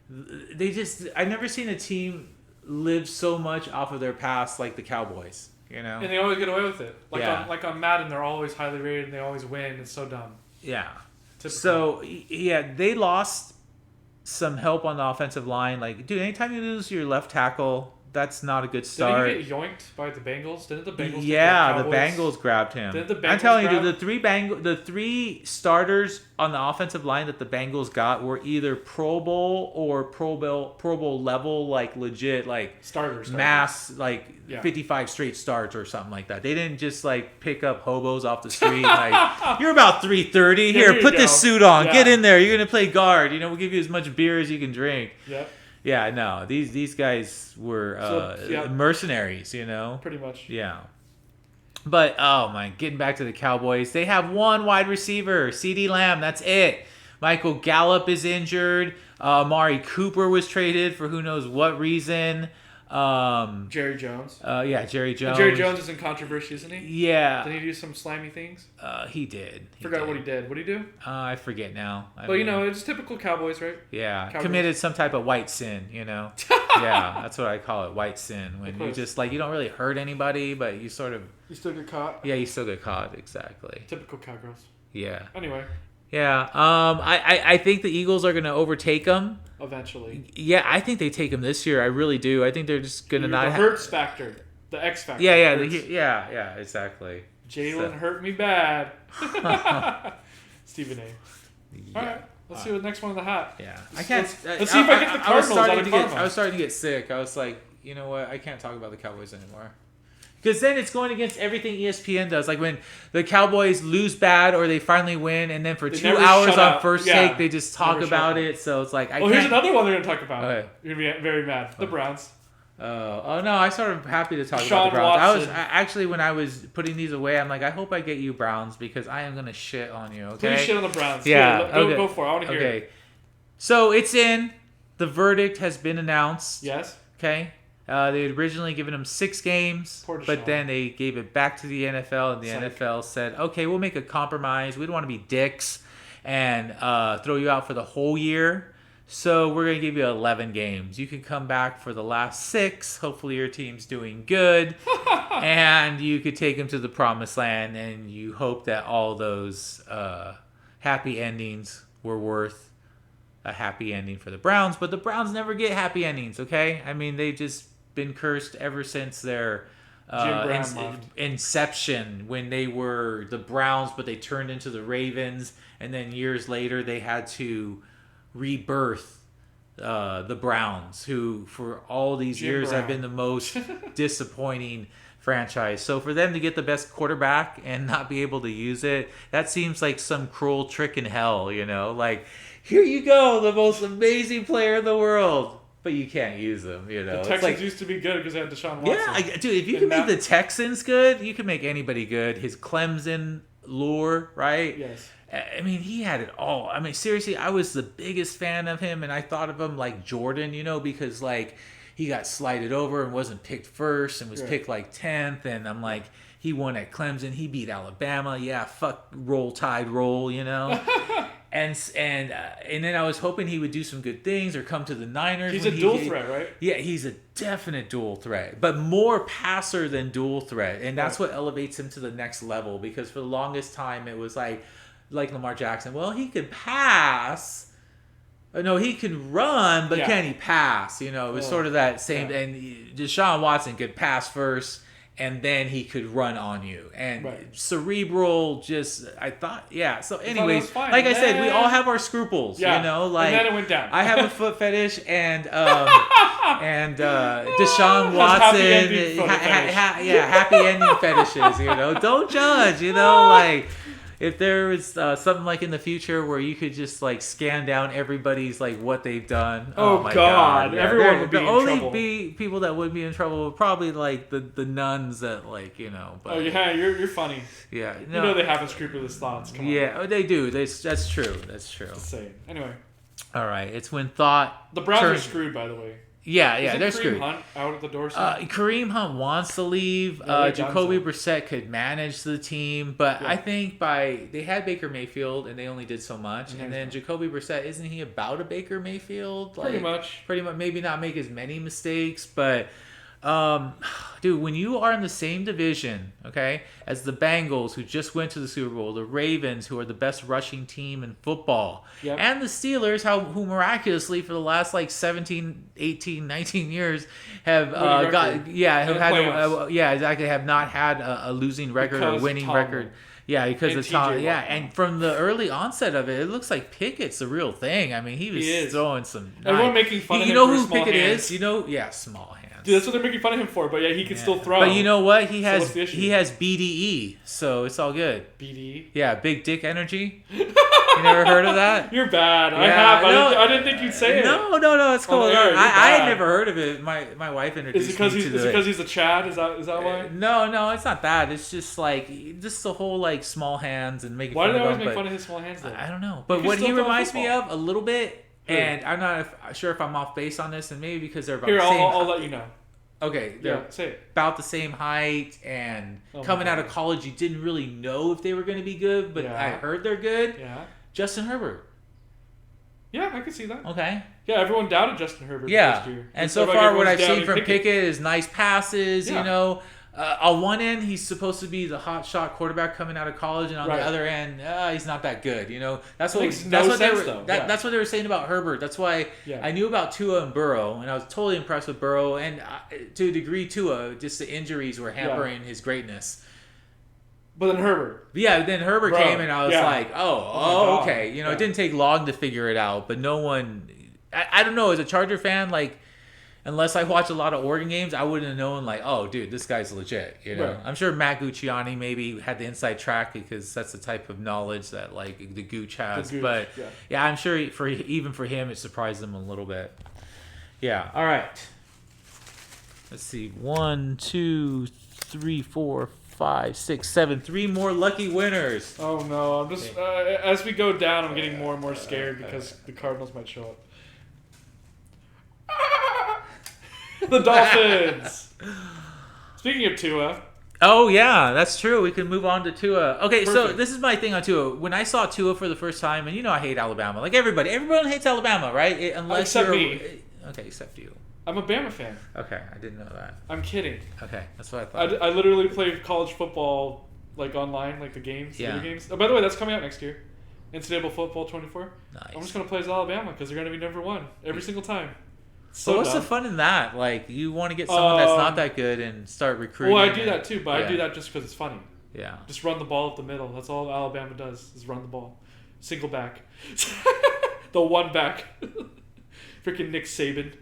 I've never seen a team live so much off of their past like the Cowboys. You know, And they always get away with it. Yeah. On Madden, they're always highly rated and they always win. It's so dumb. yeah. Typical. So yeah, they lost some help on the offensive line. Like, dude, anytime you lose your left tackle, that's not a good start. Didn't he get yoinked by the Bengals? Didn't the Bengals? Yeah, take the Bengals grabbed him. Didn't the Bengals I'm telling you, grab dude, the three starters on the offensive line that the Bengals got were either Pro Bowl or Pro Bowl level, like legit, like starters? mass, like Yeah. 55 straight starts or something like that. They didn't just like pick up hobos off the street. Like, you're about 330. Here, you put go. this suit on. Yeah. Get in there. You're gonna play guard. You know, we'll give you as much beer as you can drink. Yep. Yeah, no, these guys were mercenaries, you know? Pretty much. Yeah. But, oh my, getting back to the Cowboys, they have one wide receiver, CeeDee Lamb, that's it. Michael Gallup is injured. Amari Cooper was traded for who knows what reason. Jerry Jones. Yeah, Jerry Jones. Jerry Jones is in controversy, isn't he? Yeah. Did he do some slimy things? He did. Forgot what he did. What did he do? I forget now. Well, you know, it's typical Cowboys, right? Yeah, Cowboys. committed some type of white sin, you know? Yeah, that's what I call it, white sin. When you just, like, you don't really hurt anybody, but you sort of... You still get caught? Yeah, you still get caught, exactly. Typical Cowgirls. Yeah. Anyway. Yeah, I think the Eagles are going to overtake them. Eventually. Yeah, I think they take them this year. I really do. I think they're just going to not... The Hurts factor. The X factor. Yeah, yeah, exactly. Jalen hurt me bad. Stephen A. Yeah. All right. Let's see what next one in the hat. Yeah. Let's see if I get the Cardinals out of karma. I was starting to get sick. I was like, you know what? I can't talk about the Cowboys anymore. Because then it's going against everything ESPN does. Like when the Cowboys lose bad or they finally win, and then for 2 hours on First Take, they just talk about it. So it's like, here's another one they're going to talk about. Okay. You're going to be very mad. The Browns. Oh no! I sort of happy to talk Deshaun about the Browns. Watson. Actually, when I was putting these away, I'm like, I hope I get you Browns because I am gonna shit on you. Okay. Please shit on the Browns. Yeah. Go for it. I want to hear Okay. it. So it's in. The verdict has been announced. Yes. Okay. They had originally given him 6 games, Poor Deshaun. but then they gave it back to the NFL, and the Psych. NFL said, okay, we'll make a compromise. We don't want to be dicks and throw you out for the whole year. So we're going to give you 11 games. You can come back for the last 6. Hopefully your team's doing good. And you could take them to the promised land, and you hope that all those happy endings were worth a happy ending for the Browns. But the Browns never get happy endings, okay? I mean, they've just been cursed ever since their inception, when they were the Browns, but they turned into the Ravens. And then years later, they had to rebirth the Browns, who for all these years have been the most disappointing franchise. So for them to get the best quarterback and not be able to use it, that seems like some cruel trick in hell, you know? Like, here you go, the most amazing player in the world, but you can't use them, you know? The Texans used to be good because they had Deshaun Watson. Yeah, dude, if you can make the Texans good, you can make anybody good. His Clemson lure, right? Yes. I mean, he had it all. I mean, seriously, I was the biggest fan of him, and I thought of him like Jordan, you know, because, like, he got slighted over and wasn't picked first and was picked, like, 10th, and I'm like, he won at Clemson. He beat Alabama. Yeah, fuck, roll tide roll, you know? and then I was hoping he would do some good things or come to the Niners. He's a dual threat, right? Yeah, he's a definite dual threat, but more passer than dual threat, and that's what elevates him to the next level, because for the longest time it was like Lamar Jackson. Well, he could pass. No, he can run, but can he pass? You know, it was sort of that same. And Deshaun Watson could pass first, and then he could run on you. And cerebral, I thought. So, anyways, like I said, we all have our scruples. You know, like, and then it went down. I have a foot fetish, and Deshaun Watson, happy ending fetishes. You know, don't judge. You know, like. if there was something like in the future where you could just like scan down everybody's like what they've done. Oh, my God. Yeah, Everyone would be in trouble. The only people that would be in trouble would probably like the nuns that like But, oh yeah, you're funny. Yeah, You know they have unscrupulous thoughts. Come on. Yeah, they do. That's true. That's true. Insane. Anyway. All right, it's when thought. The Browns are screwed, by the way. Yeah, they're Kareem screwed. Hunt out at the door. Kareem Hunt wants to leave. Jacoby Brissett could manage the team, but I think they had Baker Mayfield and they only did so much. And then Jacoby Brissett, isn't he about a Baker Mayfield? Pretty much. Maybe not make as many mistakes, but dude, when you are in the same division, okay, as the Bengals who just went to the Super Bowl, the Ravens who are the best rushing team in football, and the Steelers who miraculously for the last like 17, 18, 19 years have have not had a losing record or winning record. Yeah, because of Tom. Yeah, and from the early onset of it, it looks like Pickett's the real thing. I mean, he was throwing some. Everyone making fun of him. You know for who small Pickett hands. is? small hands. Dude, that's what they're making fun of him for. But he can still throw. But you know what? He has So BDE, so it's all good. BDE. Yeah, big dick energy. You never heard of that? You're bad. Yeah, I have. I didn't think you'd say it. No, it's cool. I had never heard of it. My wife introduced me to it. Is it because he's a Chad? Is that why? No, it's not that. It's just the whole like small hands and making. Why do they always make fun of his small hands though? I don't know. But what he reminds me of a little bit, and I'm not sure if I'm off base on this, and maybe because they're about the same. I'll let you know. Okay, say it. About the same height, and coming out of college, you didn't really know if they were going to be good, but I heard they're good. Yeah. Justin Herbert. Yeah, I can see that. Okay. Yeah, everyone doubted Justin Herbert last year. And so far what I've seen from Pickett is nice passes, on one end, he's supposed to be the hot shot quarterback coming out of college, and on the other end, he's not that good. That's what that's what they were saying about Herbert. That's why I knew about Tua and Burrow, and I was totally impressed with Burrow, and to a degree Tua, just the injuries were hampering his greatness. But then Herbert. Yeah, then Herbert came, and I was like, okay. It didn't take long to figure it out, but no one... I don't know, as a Charger fan, like, unless I watch a lot of Oregon games, I wouldn't have known, like, oh, dude, this guy's legit, Right. I'm sure Matt Gucciani maybe had the inside track because that's the type of knowledge that, like, the Gooch has. But, I'm sure even for him, it surprised him a little bit. Yeah, all right. Let's see. 1, 2, 3, 4, 5, 6, 7. 3 more lucky winners. Oh no! I'm just as we go down, I'm getting more and more scared because the Cardinals might show up. The Dolphins. Speaking of Tua. Oh yeah, that's true. We can move on to Tua. Okay, Perfect. So this is my thing on Tua. When I saw Tua for the first time, and I hate Alabama. Like everybody, everyone hates Alabama, right? Except me. Okay, except you. I'm a Bama fan. Okay, I didn't know that. I'm kidding. Okay, that's what I thought. I literally play college football like online, like the games, video games. Oh, by the way, that's coming out next year. NCAA Football 24. Nice. I'm just gonna play as Alabama because they're gonna be number 1 every single time. So what's the fun in that? Like, you want to get someone that's not that good and start recruiting. Well, I do that too, but I do that just because it's funny. Yeah. Just run the ball up the middle. That's all Alabama does is run the ball. Single back. The one back. Freaking Nick Saban.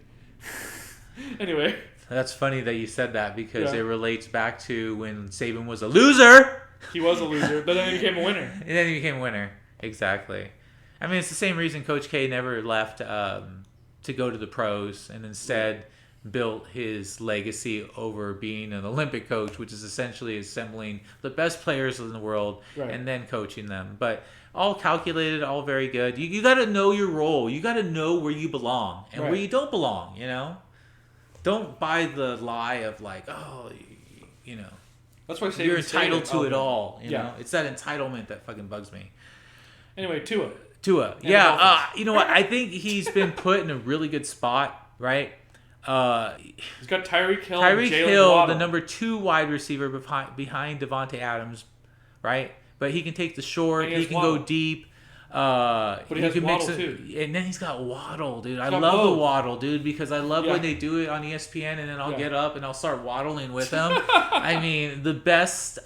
Anyway. That's funny that you said that because it relates back to when Saban was a loser. He was a loser, but then he became a winner. And then he became a winner. Exactly. I mean, it's the same reason Coach K never left to go to the pros and instead built his legacy over being an Olympic coach, which is essentially assembling the best players in the world and then coaching them. But all calculated, all very good. You got to know your role. You got to know where you belong and where you don't belong, Don't buy the lie of like, That's why you're entitled to it all. You know, it's that entitlement that fucking bugs me. Anyway, Tua. Yeah. You know what? I think he's been put in a really good spot, right? He's got Tyreek Hill. Tyreek Hill, the number 2 wide receiver behind Devontae Adams, right? But he can take the short. He can go deep. But he has Waddle too. And then he's got Waddle, dude. I love the Waddle, dude, because I love when they do it on ESPN, and then I'll get up and I'll start waddling with him. I mean, the best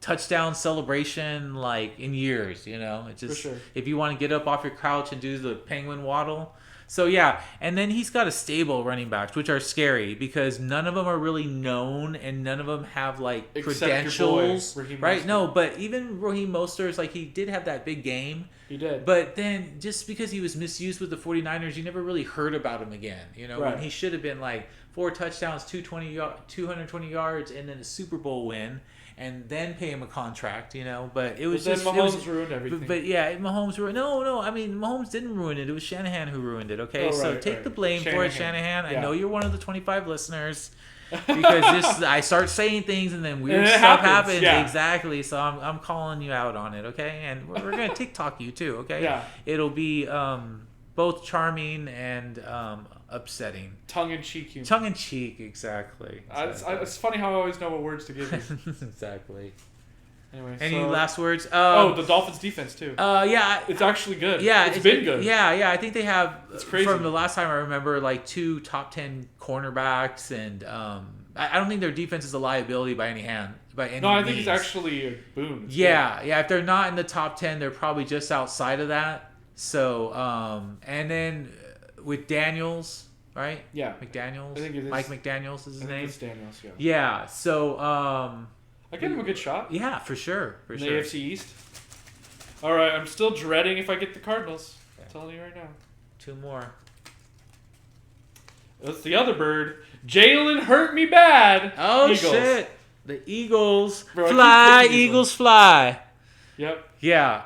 touchdown celebration like in years. You know, it's just For sure. if you want to get up off your couch and do the penguin waddle. So yeah, and then he's got a stable running backs, which are scary because none of them are really known and none of them have like Except credentials, your boy, Raheem right? Mostert. No, but even Raheem Mostert, like he did have that big game, He did. but then just because he was misused with the 49ers, you never really heard about him again. You know, Right. when he should have been like 4 touchdowns, 220 yards, and then a Super Bowl win. And then pay him a contract, you know. But it was then just Mahomes ruined everything. But yeah, Mahomes ruined. No. I mean, Mahomes didn't ruin it. It was Shanahan who ruined it. Okay, Oh, so right, take right. the blame for it, Shanahan. Yeah. I know you're one of the 25 listeners because I start saying things and then weird And it stuff happens, happens. yeah. Exactly. So I'm calling you out on it. Okay, and we're gonna TikTok you too. Okay. Yeah. It'll be both charming and upsetting. Tongue in cheek humor. Tongue in cheek. Exactly. It's funny how I always know what words to give you. Exactly. Anyway, Any so, last words? the Dolphins defense too. Yeah. It's actually good. Yeah, it's been good. Yeah. I think they have. It's crazy. From the last time I remember, like 2 top 10 cornerbacks, and I don't think their defense is a liability by any hand. By any No, I think means. it's actually a boon. It's Yeah. If they're not in the top 10, they're probably just outside of that. So, and then with Daniels, right? Yeah. McDaniels. I think it is. Mike McDaniels is his I think name. it's Daniels. Yeah. Yeah. So, I give him a good shot. yeah, for sure. In the AFC East. All right, I'm still dreading if I get the Cardinals. Okay. I'm telling you right now. 2 more. That's the other bird. Jalen hurt me bad. Oh Eagles. shit! The Eagles Bro, I keep fly, picking these Eagles fly. Yep. Yeah.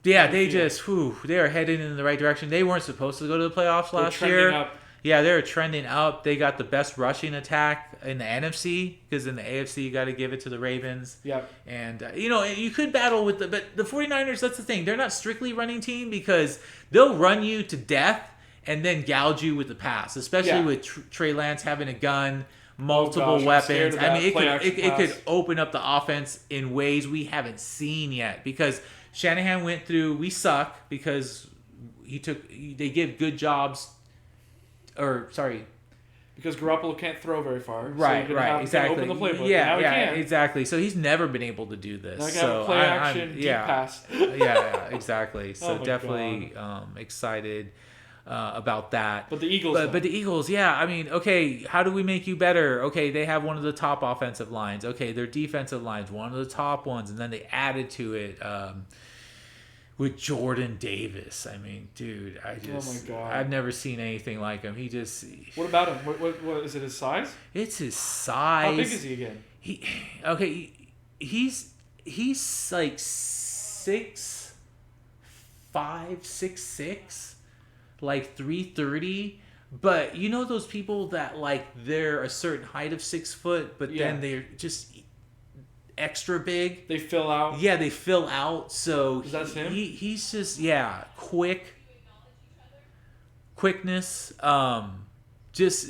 Yeah. do They you feel? just, they are heading in the right direction. They weren't supposed to go to the playoffs They're last trending year. up. Yeah, they're trending up. They got the best rushing attack in the NFC because in the AFC you got to give it to the Ravens. Yep. And you could battle with but the 49ers. That's the thing. They're not strictly running team because they'll run you to death and then gouge you with the pass, especially Yeah. with Trey Lance having a gun, multiple gosh, I'm scared weapons. of I that mean, play action it could pass. open up the offense in ways we haven't seen yet because Shanahan went through. We suck because they give good jobs. Or sorry. Because Garoppolo can't throw very far. Right, so right, exactly. Open the playbook. Yeah, and now he can. exactly. So he's never been able to do this. Now he can so have a play action deep pass. yeah, exactly. So Oh my definitely excited about that. But the Eagles. But the Eagles, yeah. I mean, okay, how do we make you better? Okay, they have one of the top offensive lines. Okay, their defensive lines, one of the top ones, and then they added to it with Jordan Davis. I mean, dude, Oh my God. I've never seen anything like him. He just, What about him? What is it? His size? it's his size. How big is he again? He's like 6'5", 6'6", like 330. But you know those people that like they're a certain height of 6 foot, but Yeah. then they're just extra big. They fill out. Yeah, they fill out. So That's him? He's just quickness. Just.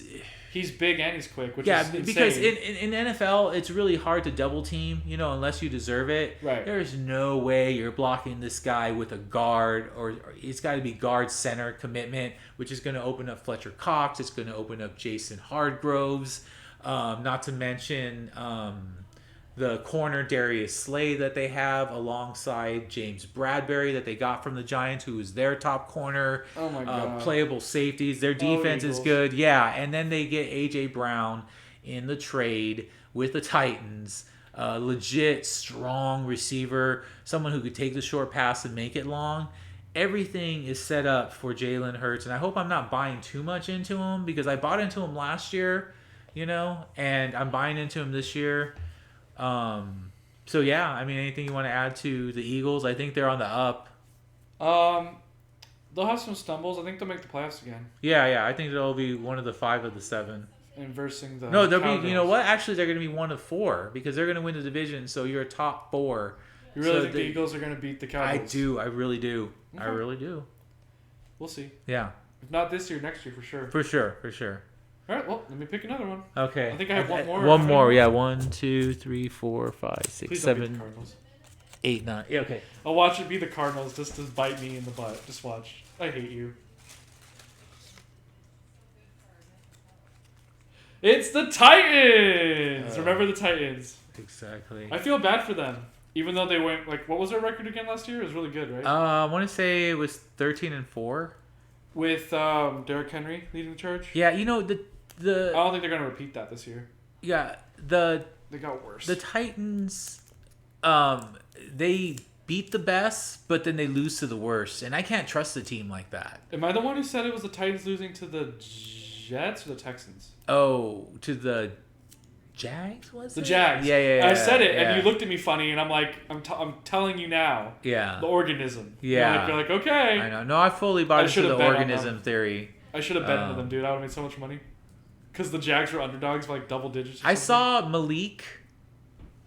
He's big and he's quick, which Yeah, is insane. because in NFL, it's really hard to double team, unless you deserve it. Right. There's no way you're blocking this guy with a guard, or it's got to be guard center commitment, which is going to open up Fletcher Cox. It's going to open up Jason Hardgroves, not to mention the corner Darius Slay that they have alongside James Bradbury that they got from the Giants, who is their top corner. Oh my God. Playable safeties. Their defense is Eagles. good. Yeah, and then they get A.J. Brown in the trade with the Titans. Legit, strong receiver. Someone who could take the short pass and make it long. Everything is set up for Jalen Hurts, and I hope I'm not buying too much into him because I bought into him last year, and I'm buying into him this year. So yeah, I mean, anything you want to add to the Eagles? I think they're on the up. They'll have some stumbles. I think they'll make the playoffs again. Yeah. I think they'll be one of the 5 of the 7. Inversing the. No, they'll be. Cowgirls. You know what? Actually, they're going to be 1 of 4 because they're going to win the division. So you're a top 4. You really So think the Eagles are going to beat the I Cowboys? do. I really do. I Okay. really do. We'll see. Yeah, If not this year, next year for sure. for sure. All right. Well, let me pick another one. Okay. I think I have one more. One more. Yeah. 1, 2, 3, 4, 5, 6, Please don't be the 7, Cardinals. 8, 9. Yeah. Okay. I'll watch it be the Cardinals just to bite me in the butt. Just watch. I hate you. It's the Titans. Remember the Titans. Exactly. I feel bad for them, even though they went like, what was their record again last year? It was really good, right? I want to say it was 13-4. With Derrick Henry leading the charge. Yeah, the I don't think they're gonna repeat that this year. yeah They got worse. the Titans, they beat the best, but then they lose to the worst, and I can't trust a team like that. Am I the one who said it was the Titans losing to the Jets or the Texans? Oh, to the Jags, was The it? Jags. Yeah. I said it, yeah. and you looked at me funny, and I'm like, I'm telling you now. Yeah. The organism. Yeah. You're like, okay. I know. No, I fully bought into the organism theory. I should have bet into them, dude. I would have made so much money. Because the Jags were underdogs by like double digits. I saw Malik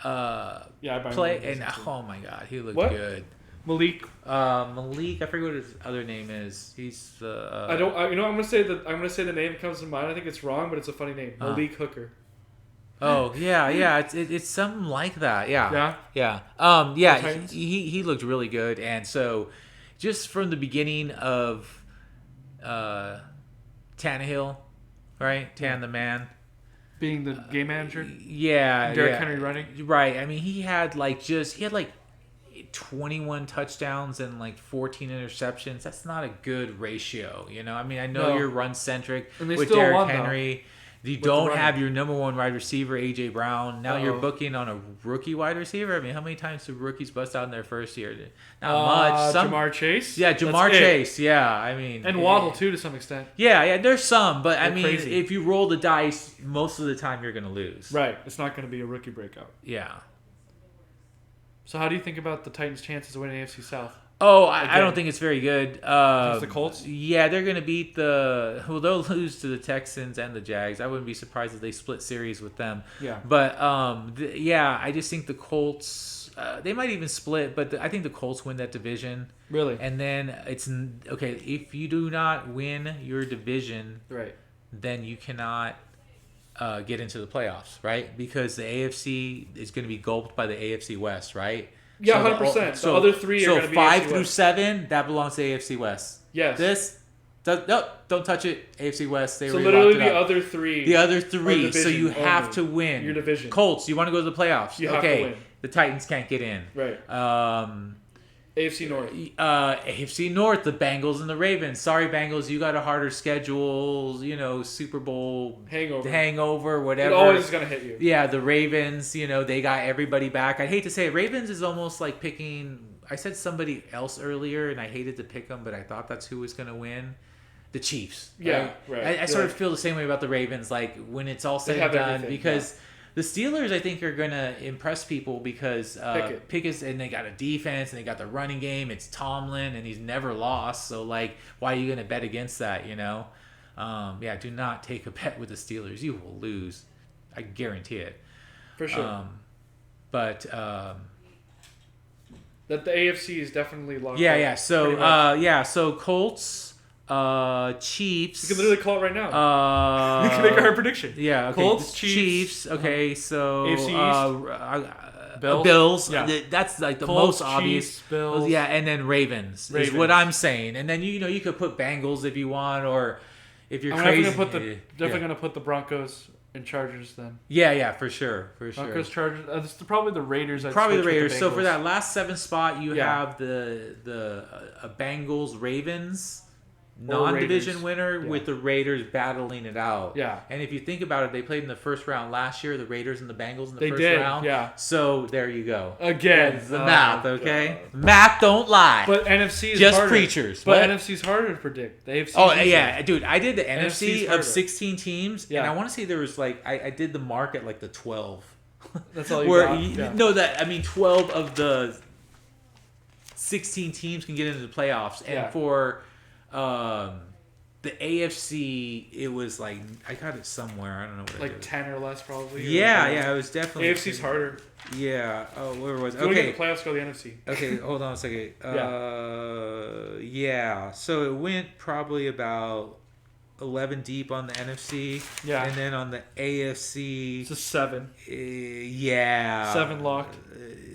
I buy play, Malik and too. oh my god, he looked What? good. Malik. Malik, I forget what his other name is. He's the. I'm gonna say the name that comes to mind. I think it's wrong, but it's a funny name. Malik Hooker. Oh yeah. It's something like that. Yeah. Titans? He looked really good, and so just from the beginning of Tannehill, right? Tan the man. Being the game manager. Yeah. Derrick Henry running. Right. I mean, he had like 21 touchdowns and like 14 interceptions. That's not a good ratio, I mean, I know you're run centric And they with still Derrick won, Henry. You the don't running. have your number one wide receiver, AJ Brown. Now you're Uh-oh. booking on a rookie wide receiver. I mean, how many times do rookies bust out in their first year? Not much. Jamar Chase. Yeah, Jamar That's it. Chase. Yeah, I mean, And Waddle too, to some extent. Yeah. There's some, but I They're mean, crazy. if you roll the dice, most of the time you're gonna lose. Right. It's not going to be a rookie breakout. Yeah. So how do you think about the Titans' chances of winning AFC South? Oh, I Again. don't think it's very good. Against the Colts? Yeah, they're going to beat they'll lose to the Texans and the Jags. I wouldn't be surprised if they split series with them. Yeah. But, I just think the Colts, they might even split, but I think the Colts win that division. Really? And then if you do not win your division, Right. then you cannot get into the playoffs, right? Because the AFC is going to be gulped by the AFC West, right? Yeah, So 100%. The other three are so going to be 5 AFC through West. 7, that belongs to AFC West. Yes. Don't touch it. AFC West. They So already literally locked it the up. other three. The other three. are So you division have only. to win Your division. Colts. You want to go to the playoffs? You have okay. to win. The Titans can't get in. Right. Um, AFC North. AFC North, the Bengals and the Ravens. Sorry, Bengals, you got a harder schedule. Super Bowl hangover, whatever. It always is going to hit you. Yeah, the Ravens, they got everybody back. I hate to say it, Ravens is almost like picking. I said somebody else earlier, and I hated to pick them, but I thought that's who was going to win. The Chiefs. Yeah, right. I sort of feel the same way about the Ravens. Like when it's all said and done, because the Steelers, I think, are going to impress people because Pickett's, and they got a defense and they got the running game. It's Tomlin, and he's never lost. So like, why are you going to bet against that? Do not take a bet with the Steelers. You will lose. I guarantee it. For sure. That the AFC is definitely locked up. Yeah. So Colts, Chiefs. You can literally call it right now. You can make our prediction. Yeah. Okay. Colts, Chiefs. Okay. So AFC East. Bills. Yeah. That's like the Colts, most obvious. Chiefs, Bills. Yeah, and then Ravens is what I'm saying. And then you could put Bengals if you want, or if you're crazy. Definitely gonna put the Broncos and Chargers then. Yeah, for sure. Broncos, Chargers. It's probably the Raiders. Probably the Raiders. So for that last 7 spot, you Yeah. have the Bengals, Ravens, non-division winner with the Raiders battling it out. Yeah. And if you think about it, they played in the first round last year, the Raiders and the Bengals in the first did, round. yeah. So there you go. Again. That's the math, okay? Math don't lie. But NFC is just harder. preachers. But What? NFC is harder to predict. The AFC. Oh, is yeah. Dude, I did the NFC harder. of 16 teams, Yeah. and I want to say there was like, I did the mark at like the 12. That's all you Where got. you know that, I mean, 12 of the 16 teams can get into the playoffs, and for the AFC, it was like, I got it somewhere. I don't know what like it is. 10 or less probably. Yeah, it was definitely. AFC's harder. Yeah. Oh, where was it? If you want to Okay. get the playoffs, go to the NFC. Okay, hold on a second. Yeah. So it went probably about 11 deep on the NFC. Yeah. And then on the AFC. It's a 7. Yeah. 7 locked.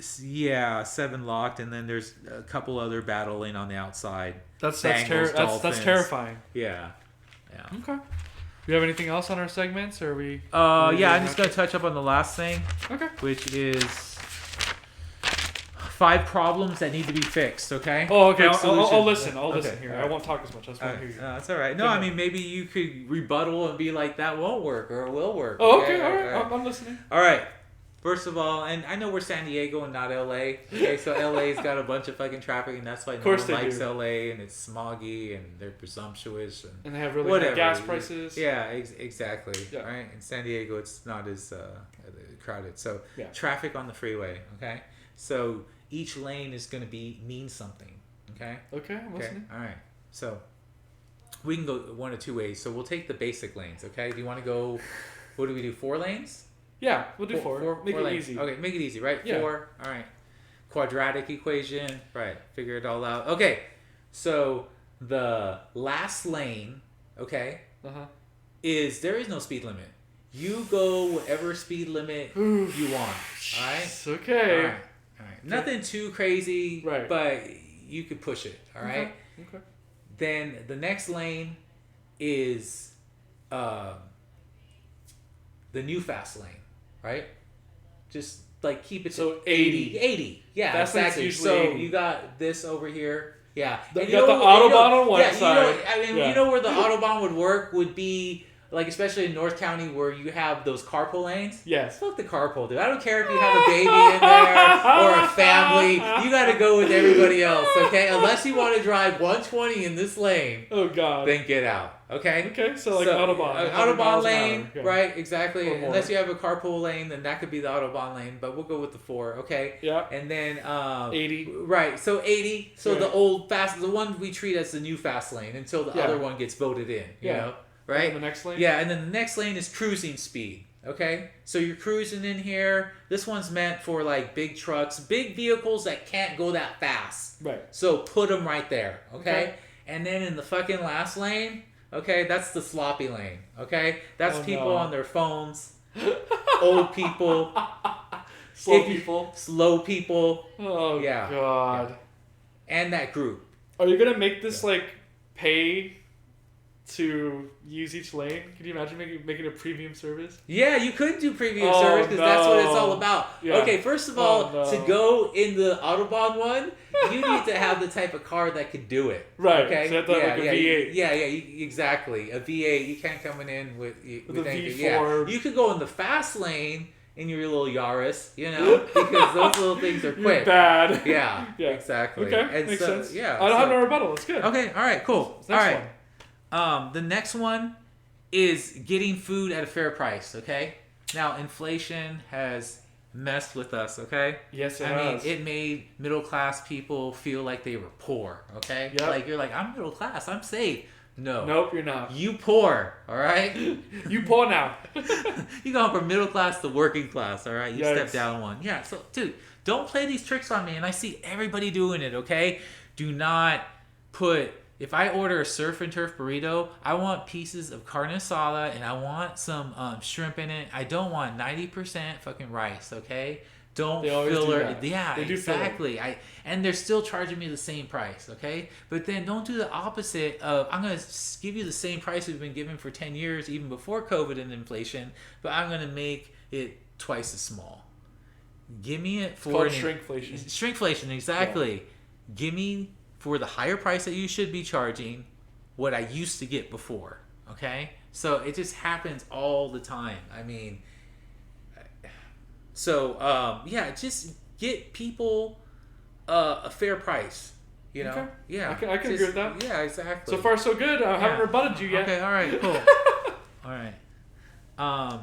7 locked, and then there's a couple other battling on the outside. That's Bengals, that's Dolphins. terrifying. Yeah. Okay. you have anything else on our segments, or are we? Yeah, I'm just gonna touch up on the last thing, Okay. which is 5 problems that need to be fixed. Okay. Oh, okay. Quick I'll listen. solution. I'll listen Okay, here. all I right. won't talk as much. I just want to hear you. That's all right. No, Go I ahead. mean maybe you could rebuttal and be like, that won't work or it will work. Oh, okay. All right. I'm listening. All right. First of all, and I know we're San Diego and not LA. Okay, so LA's got a bunch of fucking traffic, and that's why no course one they likes do. LA, and it's smoggy, and they're presumptuous, And they have really whatever. high gas prices. Yeah, exactly. Yeah. Right. In San Diego, it's not as crowded. So Yeah. traffic on the freeway. Okay. So each lane is going to mean something. Okay. Okay, I'm listening. All right. So we can go one of 2 ways. So we'll take the basic lanes. Okay. Do you want to go? What do we do? 4 lanes? Yeah, we'll do 4. Make it lanes. easy. Okay, make it easy, right? Yeah. 4. All right. Quadratic equation. Right. Figure it all out. Okay. So the last lane, okay, is there is no speed limit. You go whatever speed limit you want. All right. Okay. All right. Nothing too crazy, Right. but you could push it. All right. Okay. Then the next lane is the new fast lane, right? Just like keep it So to 80. Yeah, Fast lane's exactly. usually So 80. you got this over here. Yeah. You And got the Autobahn on one side. Yeah. You know where the Autobahn would work would be like, especially in North County where you have those carpool lanes. Yes. Fuck the carpool, dude. I don't care if you have a baby in there or a family. You got to go with everybody else, okay? Unless you want to drive 120 in this lane, Oh God. then get out, okay? Okay, so like Autobahn. 100 Autobahn miles an lane, hour. Yeah. right? Exactly. Or more. Unless you have a carpool lane, then that could be the Autobahn lane. But we'll go with the 4, okay? Yeah. And then 80. Right. So 80. So Yeah. the old fast, the one we treat as the new fast lane until the Yeah. other one gets voted in. You Yeah. know, right? And the next lane? Yeah, and then the next lane is cruising speed. Okay, so you're cruising in here. This one's meant for like big trucks, big vehicles that can't go that fast. Right. So put them right there. Okay? Okay. And then in the fucking last lane, okay, that's the sloppy lane. Okay, that's Oh, people no. on their phones, old people, Slow If you- people. slow people, Oh Yeah. God. and that group. Are you gonna make this like pay to use each lane? Can you imagine making a premium service? Yeah, you could do premium Oh, service because that's what it's no. all about. Yeah. Okay, first of all, Oh, no. to go in the Autobahn one, you need to have the type of car that could do it. Right. Okay. So you have to have like a V8. Exactly. A V8. You can't come in with With a anything. V4. Yeah. You could go in the fast lane in your little Yaris, you know, because those little things are You're quick. bad. Yeah. Yeah. Exactly. Okay. And Makes so, sense. Yeah. I don't have so- no rebuttal. It's good. Okay. All right. Cool. Next all right. one. The next one is getting food at a fair price, okay? Now, inflation has messed with us, okay? Yes, it I mean, has. it made middle class people feel like they were poor, okay? Yep. Like, you're like, I'm middle class, I'm safe. No. Nope, you're not. You poor, all right? You poor now. You go from middle class to working class, all right? You step Yikes. down one. Yeah, so, dude, don't play these tricks on me. And I see everybody doing it, okay? Do not put... If I order a surf and turf burrito, I want pieces of carne asada and I want some shrimp in it. I don't want 90% fucking rice, okay? Don't They always do filler. that. Yeah, They do filler. exactly. And they're still charging me the same price, okay? But then don't do the opposite of I'm gonna give you the same price we've been giving for 10 years, even before COVID and inflation, but I'm gonna make it twice as small. Give me it for Called shrinkflation. Shrinkflation, exactly. Give me for the higher price that you should be charging what I used to get before. Okay? So it just happens all the time. I mean, so yeah, just get people a fair price. You know? Okay. Yeah. I can agree with that. Yeah, exactly. So far, so good. I haven't Yeah. rebutted you yet. Okay, all right, cool. All right.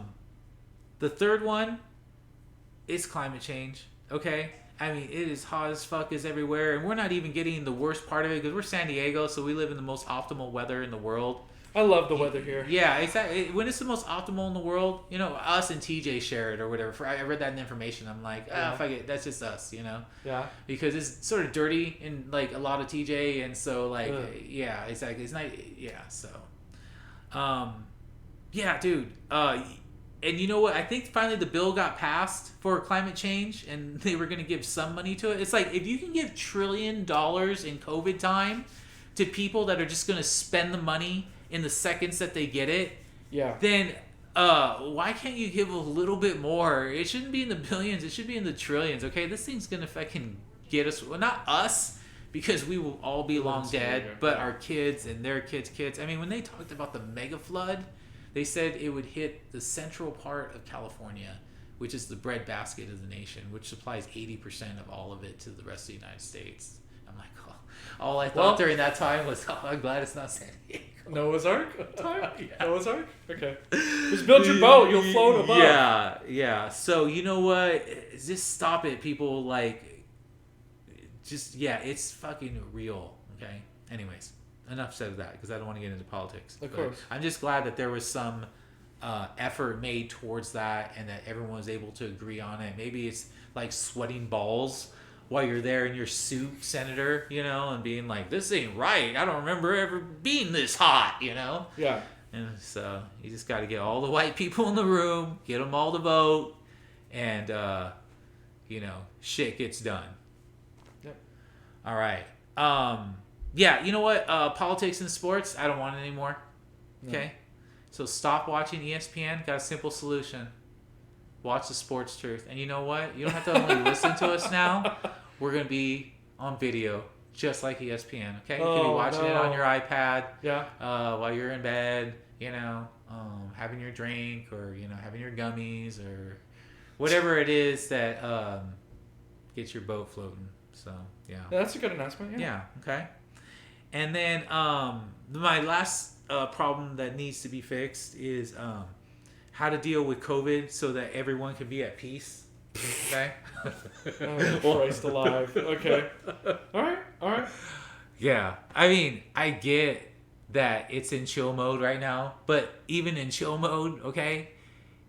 The third one is climate change. Okay? I mean, it is hot as fuck as everywhere, and we're not even getting the worst part of it because we're San Diego, so we live in the most optimal weather in the world. I love the weather here. Yeah, exactly. When it's the most optimal in the world, you know, us and TJ share it or whatever. I read that information. I'm like, Yeah. fuck it, that's just us, you know? Yeah. Because it's sort of dirty in like a lot of TJ, and so like, Ugh. yeah, exactly. It's not, yeah. So, yeah, dude. And you know what? I think finally the bill got passed for climate change, and they were going to give some money to it. It's like if you can give $1 trillion in COVID time to people that are just going to spend the money in the seconds that they get it, Yeah. then why can't you give a little bit more? It shouldn't be in the billions. It should be in the trillions. Okay, this thing's gonna fucking get us. Well, not us, because we will all be long dead, but our kids and their kids. I mean, when they talked about the mega flood, they said it would hit the central part of California, which is the breadbasket of the nation, which supplies 80% of all of it to the rest of the United States. I'm like, oh, all I thought during that time was, oh, I'm glad it's not San Diego. Noah's Ark time? Yeah. Noah's Ark? Okay. Just build your boat. You'll float above. Yeah. So, you know what? Just stop it, people. Like, just, it's fucking real. Okay? Anyways, enough said of that, because I don't want to get into politics. Of course. I'm just glad that there was some effort made towards that, and that everyone was able to agree on it. Maybe it's like sweating balls while you're there in your suit, Senator, and being like, this ain't right. I don't remember ever being this hot, Yeah. And so you just got to get all the white people in the room, get them all to vote, and, shit gets done. Yep. All right. You know what? Politics and sports, I don't want it anymore. Okay? No. So stop watching ESPN. Got a simple solution. Watch the Sports Truth. And you know what? You don't have to only listen to us now. We're going to be on video, just like ESPN, okay? You can be watching it on your iPad while you're in bed, having your drink, or, having your gummies, or whatever it is that gets your boat floating. So, yeah. That's a good announcement, yeah. Okay. And then my last problem that needs to be fixed is how to deal with COVID so that everyone can be at peace. Okay. Oh, Christ alive. Okay. All right. Yeah. I mean, I get that it's in chill mode right now, but even in chill mode, okay,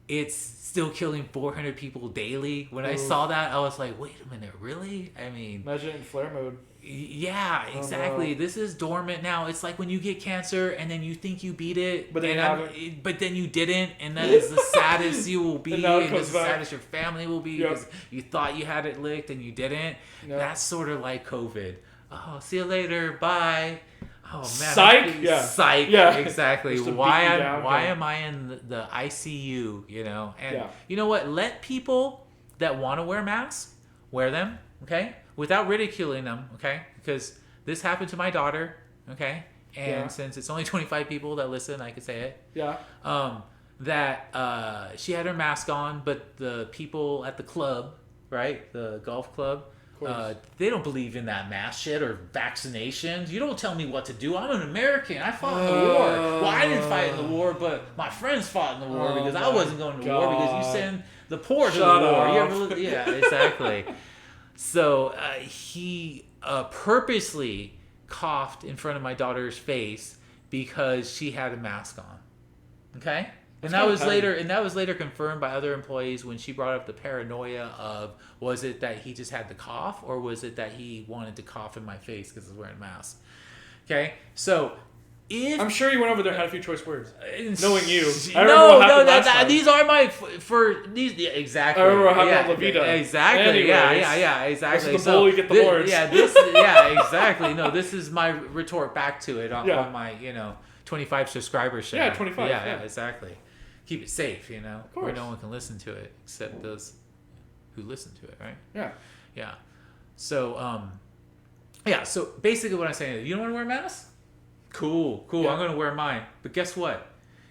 it's still killing 400 people daily. When I saw that, I was like, wait a minute, really? I mean, imagine it in flare mode. Yeah, exactly. Oh, no. This is dormant now. It's like when you get cancer and then you think you beat it, but then you didn't, and that is the saddest you will be, and it's the saddest your family will be, because you thought you had it licked and you didn't. Yep. That's sort of like COVID. Oh, see you later. Bye. Oh man. Psych. Psych. Yeah. Exactly. Why am I in the ICU? And you know what? Let people that want to wear masks wear them. Okay. Without ridiculing them, okay? Because this happened to my daughter, okay? And since it's only 25 people that listen, I could say it. Yeah. That she had her mask on, but the people at the club, right? The golf club, they don't believe in that mask shit or vaccinations. You don't tell me what to do. I'm an American. I fought in the war. Well, I didn't fight in the war, but my friends fought in the war because I wasn't going to war because you send the poor to the war. Yeah, exactly. So he purposely coughed in front of my daughter's face because she had a mask on. Okay? And that was later confirmed by other employees when she brought up the paranoia of, was it that he just had the cough, or was it that he wanted to cough in my face because I was wearing a mask? Okay? So I'm sure you went over there and had a few choice words. Knowing you. These are exactly. I remember what happened with La Vida. Exactly. Anyways, yeah, exactly. This is the bull, you get the horns. Exactly. No, this is my retort back to it on my, 25 subscribers show. Yeah, 25. Yeah, exactly. Keep it safe, where no one can listen to it except those who listen to it, right? Yeah. Yeah. So, so basically what I'm saying is, you don't want to wear a mask? Cool. Yeah. I'm going to wear mine. But guess what?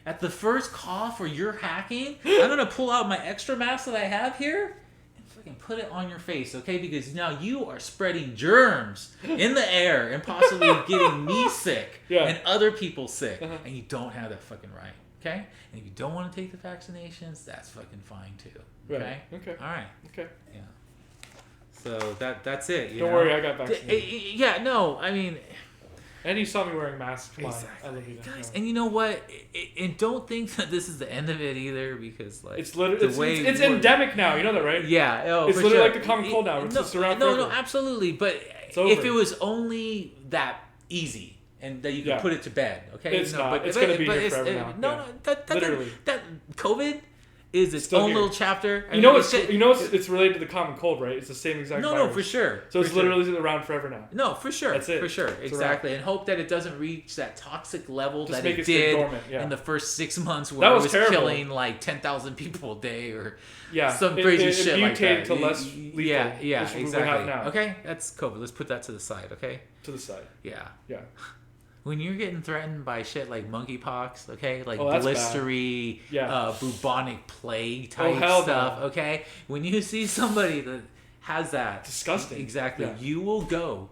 At the first cough or you're hacking, I'm going to pull out my extra mask that I have here and fucking put it on your face, okay? Because now you are spreading germs in the air and possibly getting me sick and other people sick. And you don't have that fucking right, okay? And if you don't want to take the vaccinations, that's fucking fine too, okay? Right. Okay. All right. Okay. Yeah. So that's it. Don't worry, I got vaccinated. I mean... And you saw me wearing masks. Come on. I love you guys. And you know what? And don't think that this is the end of it either, because it's literally it's endemic now. You know that, right? Yeah. Oh, it's literally like the common cold now. It's just around forever. No, absolutely. But if it was only that easy and that you could put it to bed, okay? It's not. It's going to be here forever now. Literally. That COVID is its Still own here. little chapter. I You know, mean, it's related to the common cold, right? It's the same exact. no, virus. for sure. So it's For sure. literally around forever now. No, for sure. That's it. For sure. It's Exactly. And hope that it doesn't reach that toxic level Just that make it it stay did dormant, yeah. in the first 6 months where That it was was terrible. killing like 10,000 people a day or Yeah, some crazy shit it like mutated that. to less lethal. Yeah, which we have exactly. now. Okay, that's COVID. Let's put that to the side, okay? To the side. Yeah. Yeah. When you're getting threatened by shit like monkeypox, okay, like Oh, that's bad. blistery, Yeah. bubonic plague type hell no. stuff, okay? When you see somebody that has that, Disgusting. exactly, Yeah. you will go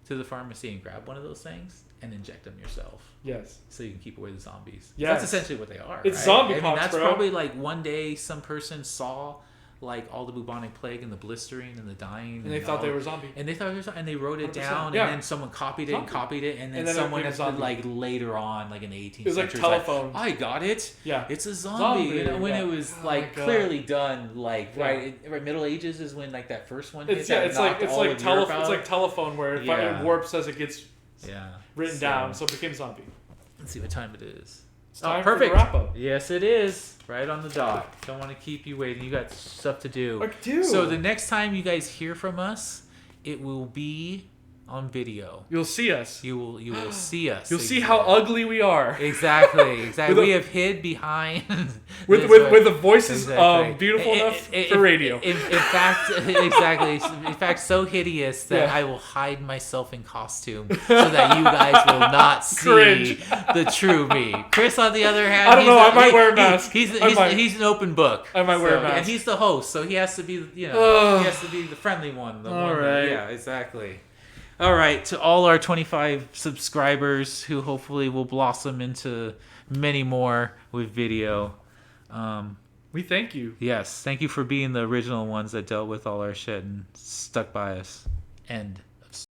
to the pharmacy and grab one of those things and inject them yourself, Yes. so you can keep away the zombies. Yes. That's essentially what they are. It's right? zombie I mean, pox, that's bro. probably like one day some person saw like all the bubonic plague and the blistering and the dying, And they thought all- they were zombie. and they thought it was, and they wrote it 100%. down, Yeah. and then someone copied it and Zombie. copied it, and then And then it someone became a zombie. like later on, like in the 18th It was like century, was telephone. I got it. Yeah. It's a zombie. Zombie, You know, when yeah. it was Oh like my God. clearly done, like Yeah. right Middle Ages is when like that first one. It's hit, that it's like knocked it's all like of Europe telephone. It's out. like telephone where it Yeah. warps as it gets yeah written down, so it became zombie. Let's see what time it is. It's time perfect. for the wrap up. Yes, it is. Right on the dot. Don't want to keep you waiting. You got stuff to do. I do. So the next time you guys hear from us, it will be on video. You'll see us. You will see us. You'll see how ugly we are. Exactly. With a- We have hid behind With this with, way. with the voices Exactly. beautiful enough In- for radio. In fact, exactly. In fact, so hideous that Yeah. I will hide myself in costume so that you guys will not see Cringe. the true me. Chris, on the other hand, I don't know, I might wear a mask. He's I might. he's an open book. I might wear a So- mask. and he's the host, so he has to be he Ugh. has to be the friendly one. The All one that- right. yeah, exactly. All right, to all our 25 subscribers who hopefully will blossom into many more with video. We thank you. Yes, thank you for being the original ones that dealt with all our shit and stuck by us. End.